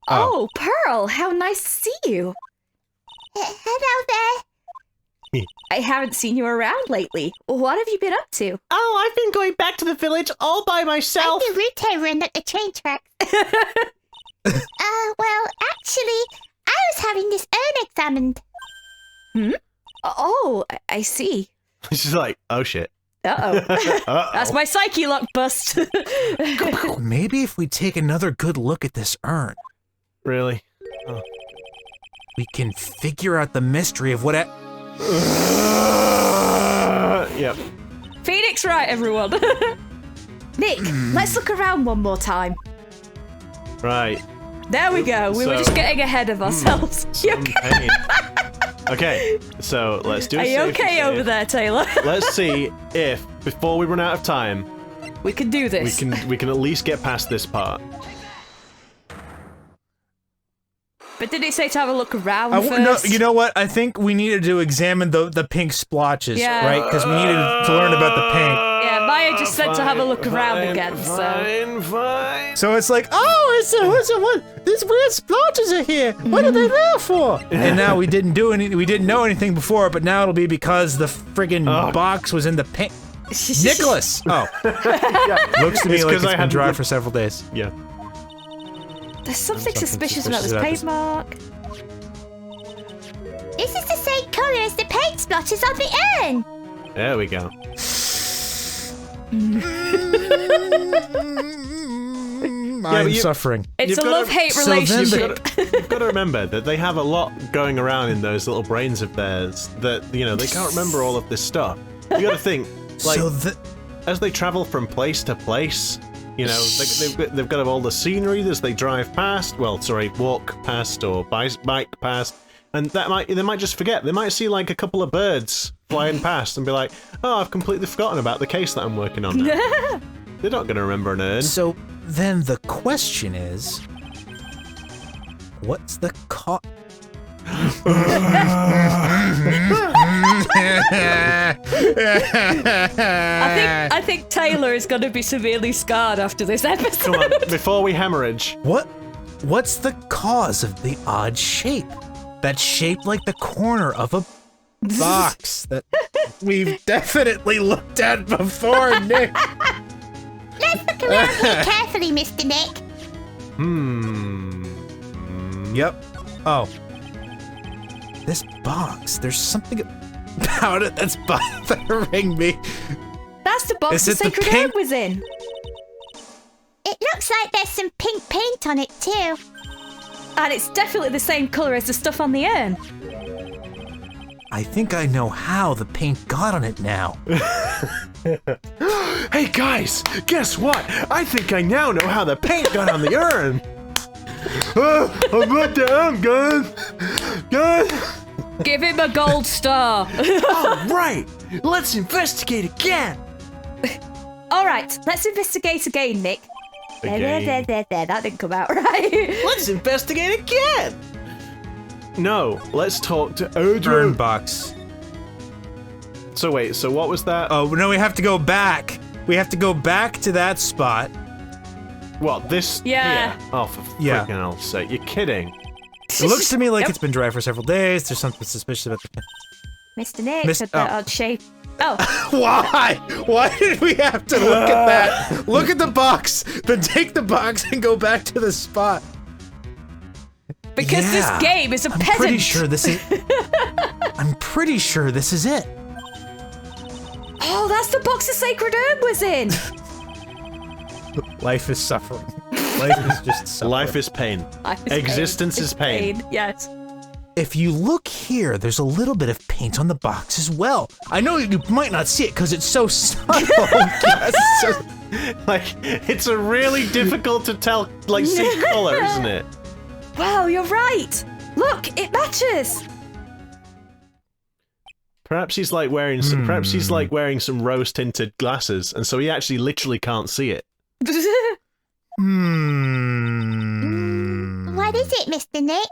[SPEAKER 3] Oh, Pearl, how nice to see you.
[SPEAKER 5] Hello there.
[SPEAKER 3] I haven't seen you around lately. What have you been up to?
[SPEAKER 1] Oh, I've been going back to the village all by myself.
[SPEAKER 5] I'm the route run at the train tracks. Well, actually, I was having this urn examined.
[SPEAKER 3] Oh, I see.
[SPEAKER 1] She's like, oh shit.
[SPEAKER 3] Uh-oh.
[SPEAKER 1] Uh-oh.
[SPEAKER 3] That's my psyche lock bust.
[SPEAKER 2] Maybe if we take another good look at this urn,
[SPEAKER 1] Really?
[SPEAKER 2] we can figure out the mystery of what...
[SPEAKER 1] Yep.
[SPEAKER 3] Phoenix Wright, everyone. Nick, let's look around one more time.
[SPEAKER 1] Right.
[SPEAKER 3] There we go. We were
[SPEAKER 1] So-
[SPEAKER 3] just getting ahead of ourselves. You okay?
[SPEAKER 1] Okay, so let's do a
[SPEAKER 3] Are you
[SPEAKER 1] save
[SPEAKER 3] okay
[SPEAKER 1] and
[SPEAKER 3] over
[SPEAKER 1] save.
[SPEAKER 3] there, Taylor?
[SPEAKER 1] Let's see if, before we run out of time,
[SPEAKER 3] We can do this.
[SPEAKER 1] we can at least get past this part.
[SPEAKER 3] But did it say to have a look around
[SPEAKER 4] No,
[SPEAKER 3] first?
[SPEAKER 4] you know what? I think we needed to examine the pink splotches,
[SPEAKER 3] Yeah.
[SPEAKER 4] right? Because we needed to learn about the pink.
[SPEAKER 3] Yeah, Maya just said to have a look around again, so...
[SPEAKER 1] Fine.
[SPEAKER 4] So it's like, oh, it's what? These weird splotches are here. What are they there for? And now we didn't do any. We didn't know anything before, but now it'll be because the friggin' box was in the pink. Nicholas. Oh, looks to me
[SPEAKER 1] It's
[SPEAKER 4] like
[SPEAKER 1] 'cause
[SPEAKER 4] it's
[SPEAKER 1] I
[SPEAKER 4] been
[SPEAKER 1] had-
[SPEAKER 4] dry for several days.
[SPEAKER 1] Yeah.
[SPEAKER 3] There's something suspicious about this
[SPEAKER 4] suspicious about
[SPEAKER 3] paint
[SPEAKER 4] this.
[SPEAKER 3] mark.
[SPEAKER 5] This is the same colour as the paint splotches on the urn.
[SPEAKER 1] There we go.
[SPEAKER 4] I'm
[SPEAKER 1] you-
[SPEAKER 4] suffering.
[SPEAKER 3] It's
[SPEAKER 1] You've
[SPEAKER 3] a
[SPEAKER 1] gotta-
[SPEAKER 3] love-hate
[SPEAKER 2] So then the-
[SPEAKER 3] relationship.
[SPEAKER 1] You've got to remember that they have a lot going around in those little brains of theirs that, you know, they can't remember all of this stuff. You got to think, like,
[SPEAKER 2] So
[SPEAKER 1] as they travel from place to place, you know, they've got all the scenery as they drive past, walk past or bike past, and they might just forget. They might see like a couple of birds flying past and be like, oh, I've completely forgotten about the case that I'm working on now. They're not going to remember an urn.
[SPEAKER 2] So then the question is, what's the
[SPEAKER 3] I think Taylor is going to be severely scarred after this episode.
[SPEAKER 1] Come on, before we hemorrhage.
[SPEAKER 2] What's the cause of the odd shape? That's shaped like the corner of a box that
[SPEAKER 4] We've definitely looked at before, Nick.
[SPEAKER 5] Let's look around here carefully, Mr. Nick.
[SPEAKER 4] Yep. Oh.
[SPEAKER 2] this box. There's something about it that's bothering me.
[SPEAKER 3] That's the box
[SPEAKER 2] Is
[SPEAKER 3] the
[SPEAKER 2] it the
[SPEAKER 3] sacred
[SPEAKER 2] pink-
[SPEAKER 3] herb was in.
[SPEAKER 5] It looks like there's some pink paint on it too.
[SPEAKER 3] And it's definitely the same colour as the stuff on the urn.
[SPEAKER 2] I think I know how the paint got on it now.
[SPEAKER 1] Hey guys, guess what? I think I now know how the paint got on the urn. I'm about to guys.
[SPEAKER 3] Give him a gold star.
[SPEAKER 1] All right, let's investigate again.
[SPEAKER 3] All right, let's investigate again, Nick. There. That didn't come out right.
[SPEAKER 1] Let's investigate again. No, let's talk to
[SPEAKER 4] Urn
[SPEAKER 1] Odin.
[SPEAKER 4] box.
[SPEAKER 1] So wait, so what was that?
[SPEAKER 4] Oh no, we have to go back. We have to go back to that spot.
[SPEAKER 1] What, this?
[SPEAKER 3] Yeah.
[SPEAKER 1] Here? Oh, for
[SPEAKER 4] Yeah.
[SPEAKER 1] freaking hell's sake, you're kidding.
[SPEAKER 4] It looks to me like
[SPEAKER 3] Yep.
[SPEAKER 4] it's been dry for several days. There's something suspicious about the.
[SPEAKER 3] Mr. Nick
[SPEAKER 4] Miss-
[SPEAKER 3] said that
[SPEAKER 4] oh.
[SPEAKER 3] odd shape. Oh.
[SPEAKER 4] Why? Why did we have to look at that? Look at the box, then take the box and go back to the spot.
[SPEAKER 3] Because this game is a peasant.
[SPEAKER 2] I'm pretty sure this is. I'm pretty sure this is it.
[SPEAKER 3] Oh, that's the box the sacred herb was in.
[SPEAKER 4] Life is suffering. Life is just suffering.
[SPEAKER 1] Life is pain. Existence is pain.
[SPEAKER 3] Yes.
[SPEAKER 2] If you look here, there's a little bit of paint on the box as well. I know you might not see it because it's so subtle.
[SPEAKER 1] Yes. Like, it's a really difficult to tell, like, see color, isn't it?
[SPEAKER 3] Wow, you're right. Look, it matches.
[SPEAKER 1] Perhaps he's like wearing some. Perhaps he's like wearing some rose-tinted glasses, and so he actually literally can't see it.
[SPEAKER 5] What is it, Mr. Nick?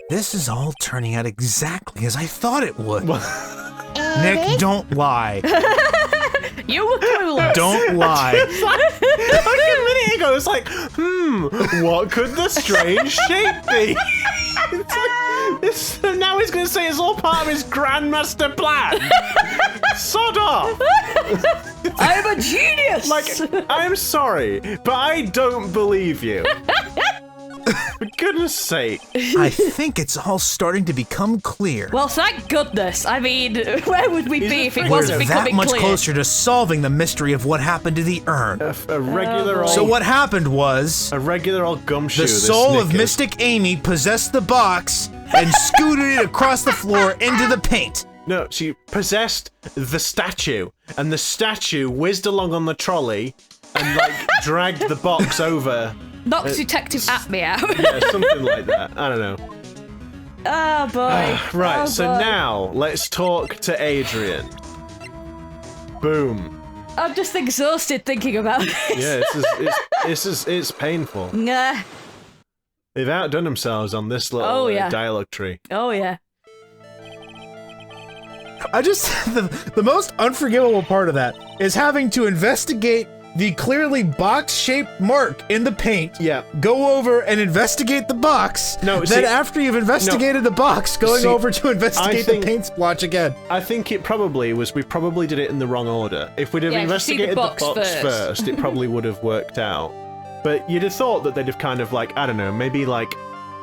[SPEAKER 2] This is all turning out exactly as I thought it would.
[SPEAKER 5] Nick,
[SPEAKER 2] don't lie.
[SPEAKER 3] You were clueless.
[SPEAKER 2] Don't lie.
[SPEAKER 1] Only a minute ago, it's like, what could the strange shape be? Now he's going to say it's all part of his grandmaster plan. Sod off.
[SPEAKER 3] I'm a genius.
[SPEAKER 1] Like, I'm sorry, but I don't believe you. For goodness sake.
[SPEAKER 2] I think it's all starting to become clear.
[SPEAKER 3] Well, thank goodness. I mean, where would we be if it
[SPEAKER 2] We're
[SPEAKER 3] wasn't
[SPEAKER 2] that
[SPEAKER 3] becoming
[SPEAKER 2] much
[SPEAKER 3] clear?
[SPEAKER 2] closer to solving the mystery of what happened to the urn.
[SPEAKER 1] A regular old...
[SPEAKER 2] So what happened was...
[SPEAKER 1] A regular old gumshoe.
[SPEAKER 2] The soul of Mystic Amy possessed the box and scooted it across the floor into the paint.
[SPEAKER 1] No, she possessed the statue, and the statue whizzed along on the trolley and, like, dragged the box over.
[SPEAKER 3] Knocked Detective Atmey out.
[SPEAKER 1] Yeah, something like that. I don't know.
[SPEAKER 3] Oh, boy.
[SPEAKER 1] Right,
[SPEAKER 3] Oh,
[SPEAKER 1] so
[SPEAKER 3] boy.
[SPEAKER 1] now, let's talk to Adrian. Boom.
[SPEAKER 3] I'm just exhausted thinking about this.
[SPEAKER 1] Yeah, it's painful.
[SPEAKER 3] Nah.
[SPEAKER 1] They've outdone themselves on this little dialogue tree.
[SPEAKER 3] Oh, yeah.
[SPEAKER 4] I just the most unforgivable part of that is having to investigate the clearly box-shaped mark in the paint.
[SPEAKER 1] Yeah.
[SPEAKER 4] Go over and investigate the box.
[SPEAKER 1] No,
[SPEAKER 4] then
[SPEAKER 1] see,
[SPEAKER 4] after you've investigated the box, going over to investigate the paint splotch again.
[SPEAKER 1] I think it probably was. We probably did it in the wrong order. If we'd have investigated the box first, it probably would have worked out. But you'd have thought that they'd have kind of like, I don't know, maybe like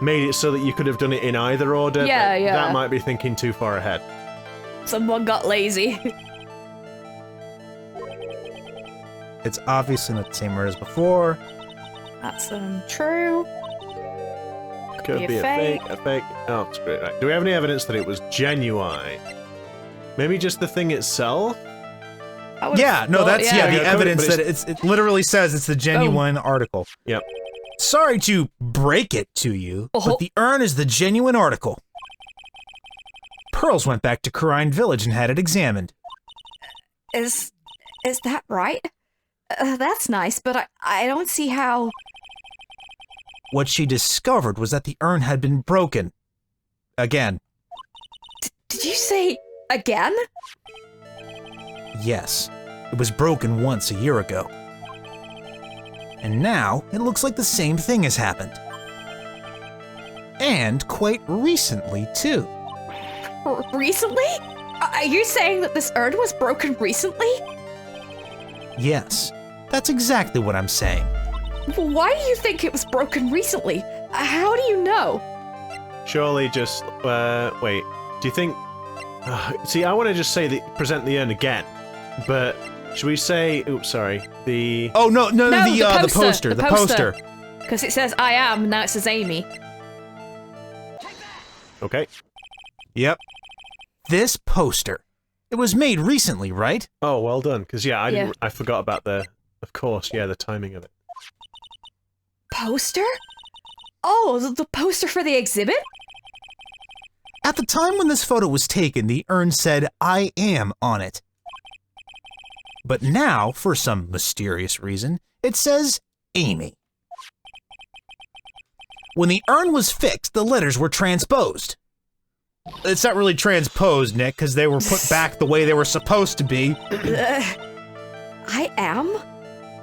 [SPEAKER 1] made it so that you could have done it in either order.
[SPEAKER 3] Yeah,
[SPEAKER 1] but
[SPEAKER 3] yeah.
[SPEAKER 1] That might be thinking too far ahead.
[SPEAKER 3] Someone got lazy.
[SPEAKER 4] It's obviously not the same word as before.
[SPEAKER 3] That's true.
[SPEAKER 1] Could be a fake. Oh, screw it. Right. Do we have any evidence that it was genuine? Maybe just the thing itself?
[SPEAKER 4] Yeah, no, that's the evidence
[SPEAKER 1] but
[SPEAKER 4] that it literally says it's the genuine article.
[SPEAKER 1] Yep.
[SPEAKER 2] Sorry to break it to you, but the urn is the genuine article. Pearls went back to Kurine Village and had it examined.
[SPEAKER 3] Is that right? That's nice, but I don't see how...
[SPEAKER 2] What she discovered was that the urn had been broken. Again.
[SPEAKER 3] Did you say again?
[SPEAKER 2] Yes. It was broken once a year ago. And now, it looks like the same thing has happened. And quite recently, too.
[SPEAKER 3] Recently? Are you saying that this urn was broken recently?
[SPEAKER 2] Yes. That's exactly what I'm saying.
[SPEAKER 3] Why do you think it was broken recently? How do you know?
[SPEAKER 1] Surely just, wait. Do you think... see, I want to just say present the urn again. But should we say... Oops, sorry. The...
[SPEAKER 2] Oh, no, the poster.
[SPEAKER 3] The poster. Because it says I am, now it says Amy.
[SPEAKER 1] Okay.
[SPEAKER 2] Yep. This poster. It was made recently, right?
[SPEAKER 1] Oh, well done. Because, yeah, I forgot about the... Of course, yeah, the timing of it.
[SPEAKER 3] Poster? Oh, the poster for the exhibit?
[SPEAKER 2] At the time when this photo was taken, the urn said, I am on it. But now, for some mysterious reason, it says, Amy. When the urn was fixed, the letters were transposed.
[SPEAKER 4] It's not really transposed, Nick, because they were put back the way they were supposed to be.
[SPEAKER 3] I am?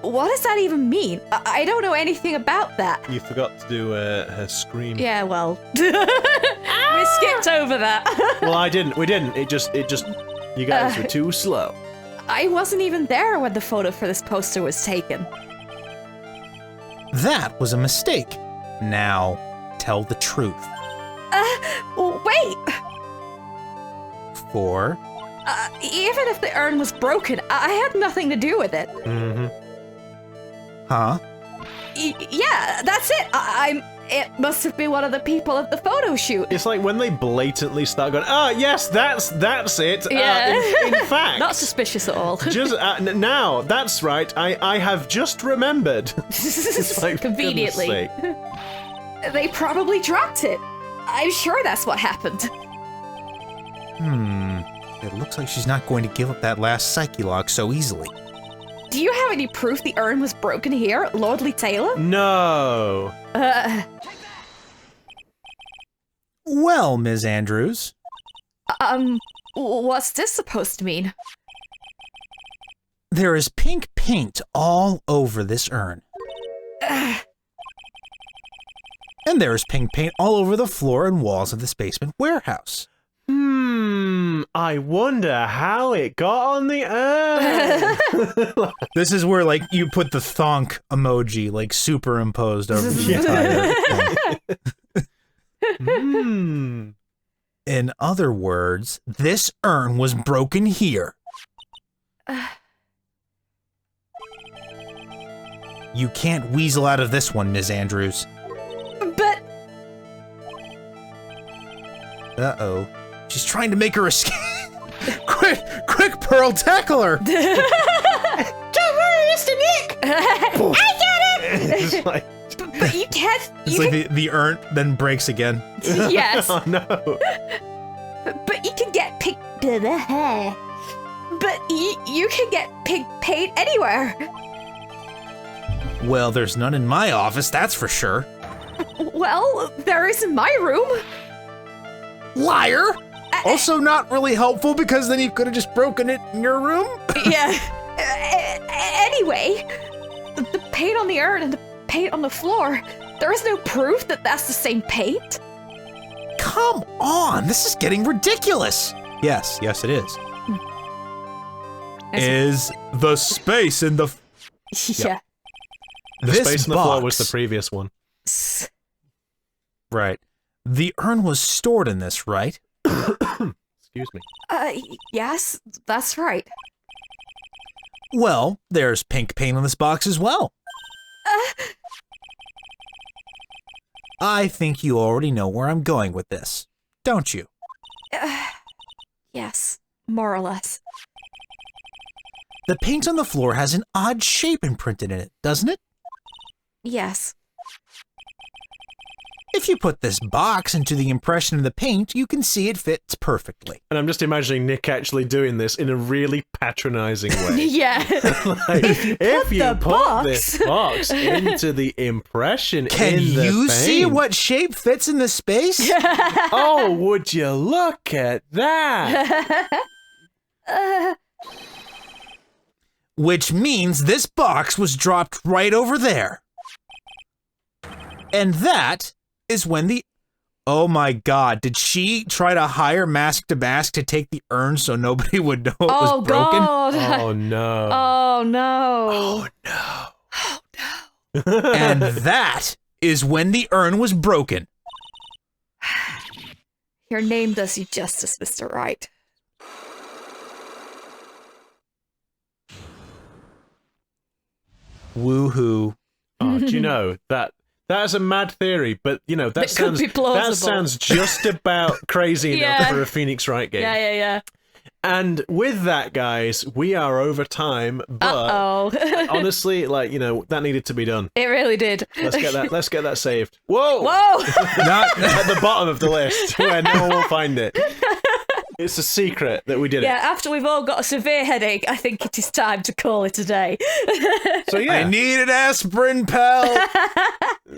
[SPEAKER 3] What does that even mean? I don't know anything about that.
[SPEAKER 1] You forgot to do her scream.
[SPEAKER 3] Yeah, well. We skipped over that.
[SPEAKER 1] Well, I didn't. We didn't. It just You guys were too slow.
[SPEAKER 3] I wasn't even there when the photo for this poster was taken.
[SPEAKER 2] That was a mistake. Now, tell the truth.
[SPEAKER 3] Wait!
[SPEAKER 2] For?
[SPEAKER 3] Even if the urn was broken, I had nothing to do with it.
[SPEAKER 1] Mm-hmm.
[SPEAKER 2] Huh?
[SPEAKER 3] Yeah, that's it. It must have been one of the people at the photo shoot.
[SPEAKER 1] It's like when they blatantly start going, yes, that's it.
[SPEAKER 3] Yeah.
[SPEAKER 1] In fact.
[SPEAKER 3] Not suspicious at all.
[SPEAKER 1] Just now, that's right. I have just remembered. It's like,
[SPEAKER 3] Conveniently.
[SPEAKER 1] for goodness sake.
[SPEAKER 3] They probably dropped it. I'm sure that's what happened.
[SPEAKER 2] It looks like she's not going to give up that last psyche log so easily.
[SPEAKER 3] Do you have any proof the urn was broken here, Lordly Taylor?
[SPEAKER 1] No.
[SPEAKER 2] Well, Ms. Andrews.
[SPEAKER 3] What's this supposed to mean?
[SPEAKER 2] There is pink paint all over this urn. And there is pink paint all over the floor and walls of this basement warehouse.
[SPEAKER 1] I wonder how it got on the urn.
[SPEAKER 2] This is where, like, you put the thonk emoji, like, superimposed over the entire thing. In other words, this urn was broken here. You can't weasel out of this one, Ms. Andrews.
[SPEAKER 3] But...
[SPEAKER 2] Uh-oh. She's trying to make her escape. Quick, Pearl, tackle her!
[SPEAKER 5] Don't worry, Mr. Nick! I get him!
[SPEAKER 1] It's like,
[SPEAKER 3] But you can't...
[SPEAKER 2] It's like the urn then breaks again.
[SPEAKER 3] Yes.
[SPEAKER 1] oh no.
[SPEAKER 3] But you can get pink... But you can get pink paint anywhere.
[SPEAKER 2] Well, there's none in my office, that's for sure.
[SPEAKER 3] Well, there is in my room.
[SPEAKER 2] Liar! Also not really helpful because then you could have just broken it in your room.
[SPEAKER 3] Yeah. Anyway, the paint on the urn and the paint on the floor, there is no proof that that's the same paint.
[SPEAKER 2] Come on, this is getting ridiculous. Yes, it is.
[SPEAKER 4] Is the space in the...
[SPEAKER 3] Yeah.
[SPEAKER 1] The
[SPEAKER 2] This
[SPEAKER 1] space on the floor
[SPEAKER 2] box-
[SPEAKER 1] was the previous one.
[SPEAKER 2] Right. The urn was stored in this, right?
[SPEAKER 1] Excuse me.
[SPEAKER 3] Yes, that's right.
[SPEAKER 2] Well, there's pink paint on this box as well. I think you already know where I'm going with this, don't you?
[SPEAKER 3] Yes, more or less.
[SPEAKER 2] The paint on the floor has an odd shape imprinted in it, doesn't it?
[SPEAKER 3] Yes.
[SPEAKER 2] If you put this box into the impression of the paint, you can see it fits perfectly.
[SPEAKER 1] And I'm just imagining Nick actually doing this in a really patronizing way.
[SPEAKER 3] Yeah.
[SPEAKER 1] Like, if you
[SPEAKER 3] the
[SPEAKER 1] put
[SPEAKER 3] box.
[SPEAKER 1] this box into the impression
[SPEAKER 2] Can
[SPEAKER 1] in the
[SPEAKER 2] you see
[SPEAKER 1] paint,
[SPEAKER 2] what shape fits in the space?
[SPEAKER 1] oh, would you look at that?
[SPEAKER 2] Which means this box was dropped right over there. And that is when the... Oh my god, did she try to hire Mask DeMasque to take the urn so nobody would know it was broken?
[SPEAKER 3] God.
[SPEAKER 1] Oh no.
[SPEAKER 3] Oh no.
[SPEAKER 1] Oh no.
[SPEAKER 3] Oh no.
[SPEAKER 2] And that is when the urn was broken.
[SPEAKER 3] Your name does you justice, Mr. Wright.
[SPEAKER 2] Woohoo.
[SPEAKER 1] Oh, do you know that is a mad theory, but you know
[SPEAKER 3] That could be plausible.
[SPEAKER 1] that sounds just about crazy enough
[SPEAKER 3] Yeah.
[SPEAKER 1] for a Phoenix Wright game.
[SPEAKER 3] Yeah.
[SPEAKER 1] And with that, guys, we are over time, but
[SPEAKER 3] Uh-oh.
[SPEAKER 1] honestly, like, you know, that needed to be done.
[SPEAKER 3] It really did.
[SPEAKER 1] Let's get that saved. Whoa!
[SPEAKER 3] Whoa!
[SPEAKER 2] Not,
[SPEAKER 1] At the bottom of the list where no one will find it. It's a secret that we did
[SPEAKER 3] Yeah, after we've all got a severe headache, I think it is time to call it a day.
[SPEAKER 1] it. So yeah.
[SPEAKER 2] I need an aspirin, pal.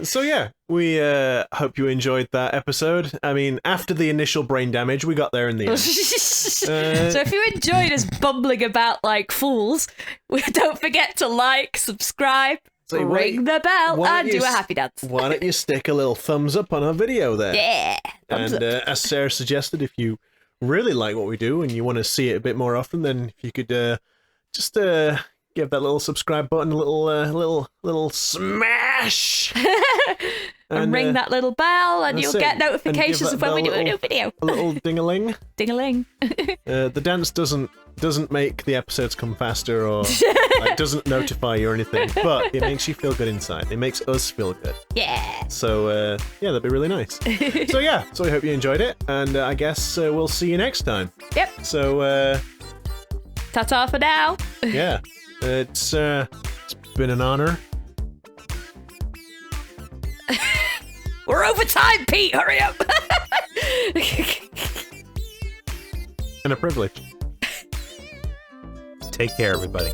[SPEAKER 1] So yeah, we hope you enjoyed that episode. I mean, after the initial brain damage, we got there in the end.
[SPEAKER 3] So if you enjoyed us bumbling about like fools, don't forget to like, subscribe,
[SPEAKER 1] So
[SPEAKER 3] ring the bell,
[SPEAKER 1] why don't
[SPEAKER 3] and
[SPEAKER 1] you
[SPEAKER 3] do a happy dance.
[SPEAKER 1] Why don't you stick a little thumbs up on our video there?
[SPEAKER 3] Yeah. Thumbs
[SPEAKER 1] And
[SPEAKER 3] up.
[SPEAKER 1] as Sarah suggested, if you really like what we do and you want to see it a bit more often, then if you could just give that little subscribe button a little smash.
[SPEAKER 3] And ring that little bell, and you'll get notifications of when we do a new video.
[SPEAKER 1] A little ding-a-ling.
[SPEAKER 3] Ding-a-ling.
[SPEAKER 1] The dance doesn't make the episodes come faster or doesn't notify you or anything, but it makes you feel good inside. It makes us feel good.
[SPEAKER 3] Yeah.
[SPEAKER 1] So, yeah, that'd be really nice. So I hope you enjoyed it, and I guess we'll see you next time.
[SPEAKER 3] Yep.
[SPEAKER 1] So,
[SPEAKER 3] ta-ta for now.
[SPEAKER 1] Yeah. It's been an honor.
[SPEAKER 3] We're over time, Pete. Hurry up.
[SPEAKER 1] And a privilege.
[SPEAKER 2] Take care, everybody.